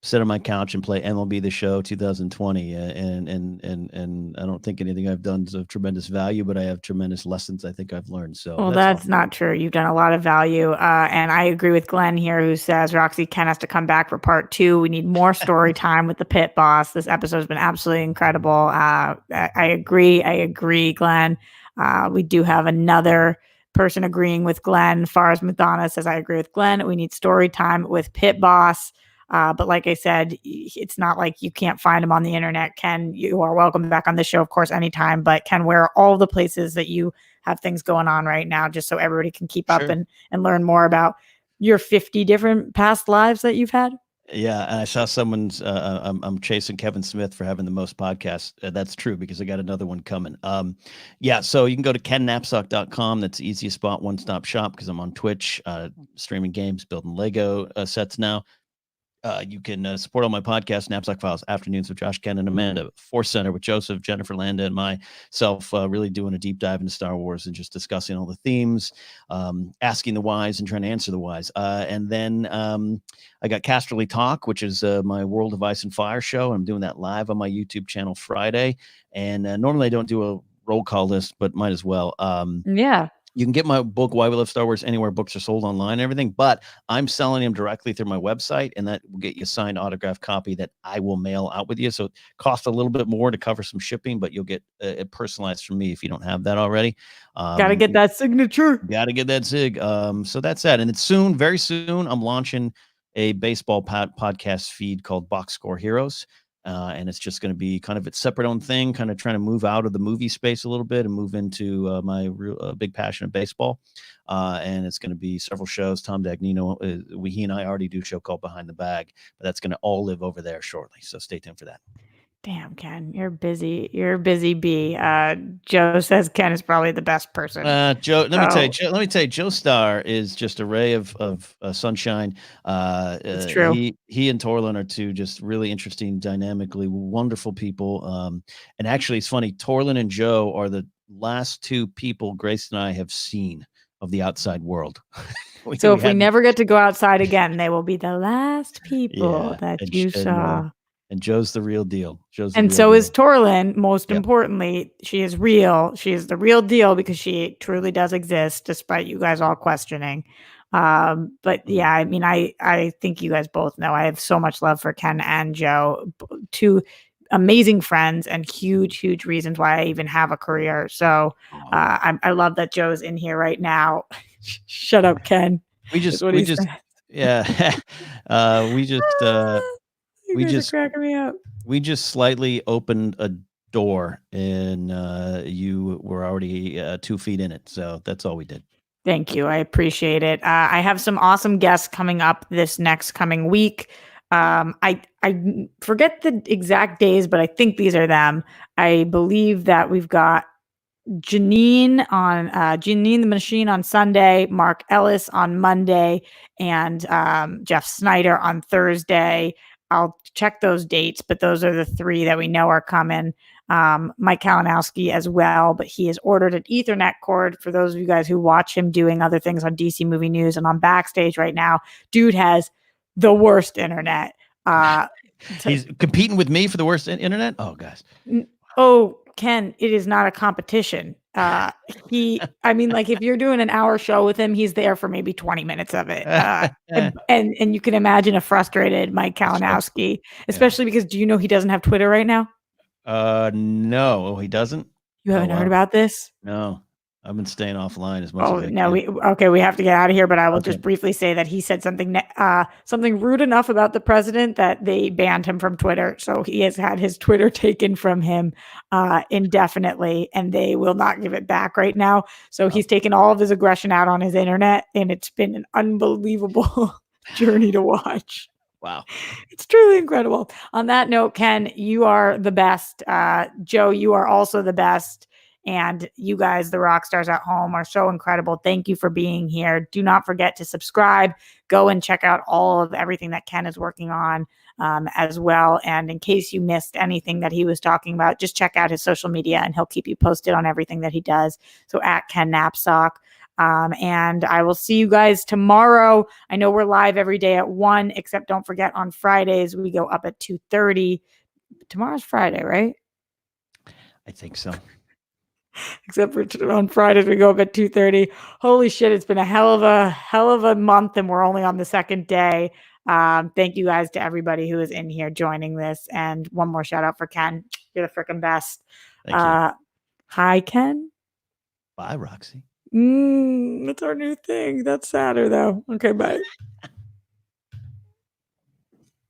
sit on my couch and play MLB The Show 2020, and I don't think anything I've done is of tremendous value, but I have tremendous lessons I think I've learned. So Well, that's all. that's not true. You've done a lot of value. And I agree with Glenn here, who says Roxy Ken has to come back for part 2. We need more story time with the pit boss. This episode has been absolutely incredible. I agree, Glenn. We do have another person agreeing with Glenn. Faraz Madonna says, I agree with Glenn. We need story time with pit boss. But like I said, it's not like you can't find him on the internet. Ken, you are welcome back on the show, of course, anytime. But Ken, where are all the places that you have things going on right now, just so everybody can keep up and learn more about your 50 different past lives that you've had? Yeah, and I saw someone's. I'm chasing Kevin Smith for having the most podcasts. That's true because I got another one coming. Yeah, so you can go to kennapzok.com. That's the easiest spot, one-stop shop, because I'm on Twitch, streaming games, building Lego sets now. You can support all my podcasts, Napzok Files, Afternoons with Josh, Ken, and Amanda, Force Center with Joseph, Jennifer Landa, and myself, really doing a deep dive into Star Wars and just discussing all the themes, asking the whys and trying to answer the whys. And then I got Casterly Talk, which is my World of Ice and Fire show. I'm doing that live on my YouTube channel Friday. And normally I don't do a roll call list, but might as well. Yeah. You can get my book, Why We Love Star Wars, anywhere books are sold online and everything, but I'm selling them directly through my website, and that will get you a signed autographed copy that I will mail out with you. So it costs a little bit more to cover some shipping, but you'll get it personalized from me if you don't have that already. Got to get that signature. Got to get that zig. So that's that. And it's soon, very soon, I'm launching a baseball podcast feed called Box Score Heroes. And it's just going to be kind of its separate own thing, kind of trying to move out of the movie space a little bit and move into my real big passion of baseball. And it's going to be several shows. Tom Dagnino, he and I already do a show called Behind the Bag, but that's going to all live over there shortly. So stay tuned for that. Damn, Ken, you're busy. You're a busy bee. Joe says Ken is probably the best person. Joe, let me tell you, Joe Starr is just a ray of sunshine. It's true. He and Torlin are two just really interesting, dynamically wonderful people. And actually, it's funny. Torlin and Joe are the last two people Grace and I have seen of the outside world. So if we never get to go outside again, they will be the last people that you saw. And Joe's the real deal. Is Torlin. Most importantly, she is real. She is the real deal because she truly does exist, despite you guys all questioning. But yeah, I mean, I think you guys both know I have so much love for Ken and Joe, two amazing friends and huge reasons why I even have a career. So I love that Joe's in here right now. Shut up, Ken. We just cracking me up. We just slightly opened a door and you were already 2 feet in it. So that's all we did. Thank you. I appreciate it. I have some awesome guests coming up this next coming week. I forget the exact days, but I think these are them. I believe that we've got Janine the Machine on Sunday, Mark Ellis on Monday, and Jeff Snyder on Thursday. I'll check those dates, but those are the 3 that we know are coming. Mike Kalinowski as well, but he has ordered an Ethernet cord. For those of you guys who watch him doing other things on DC Movie News and on Backstage right now, dude has the worst internet. He's competing with me for the worst internet? Oh, guys. Oh, Ken, it is not a competition. Like if you're doing an hour show with him, he's there for maybe 20 minutes of it. And you can imagine a frustrated Mike Kalinowski, especially because do you know he doesn't have Twitter right now? No, he doesn't. You haven't heard about this? No. I've been staying offline as much as I can. We have to get out of here, but I will just briefly say that he said something rude enough about the president that they banned him from Twitter. So he has had his Twitter taken from him indefinitely, and they will not give it back right now. So he's taken all of his aggression out on his internet, and it's been an unbelievable journey to watch. Wow. It's truly incredible. On that note, Ken, you are the best. Joe, you are also the best. And you guys, the rock stars at home, are so incredible. Thank you for being here. Do not forget to subscribe. Go and check out all of everything that Ken is working on as well. And in case you missed anything that he was talking about, just check out his social media and he'll keep you posted on everything that he does. So at Ken Napzok. And I will see you guys tomorrow. I know we're live every day at 1, except don't forget on Fridays we go up at 2:30. Tomorrow's Friday, right? I think so. Except for on Fridays we go up at 2:30. Holy shit, it's been a hell of a month, and we're only on the second day. Thank you guys to everybody who is in here joining this. And one more shout out for Ken. You're the freaking best. Thank you. Hi, Ken. Bye, Roxy. That's our new thing. That's sadder though. Okay, bye.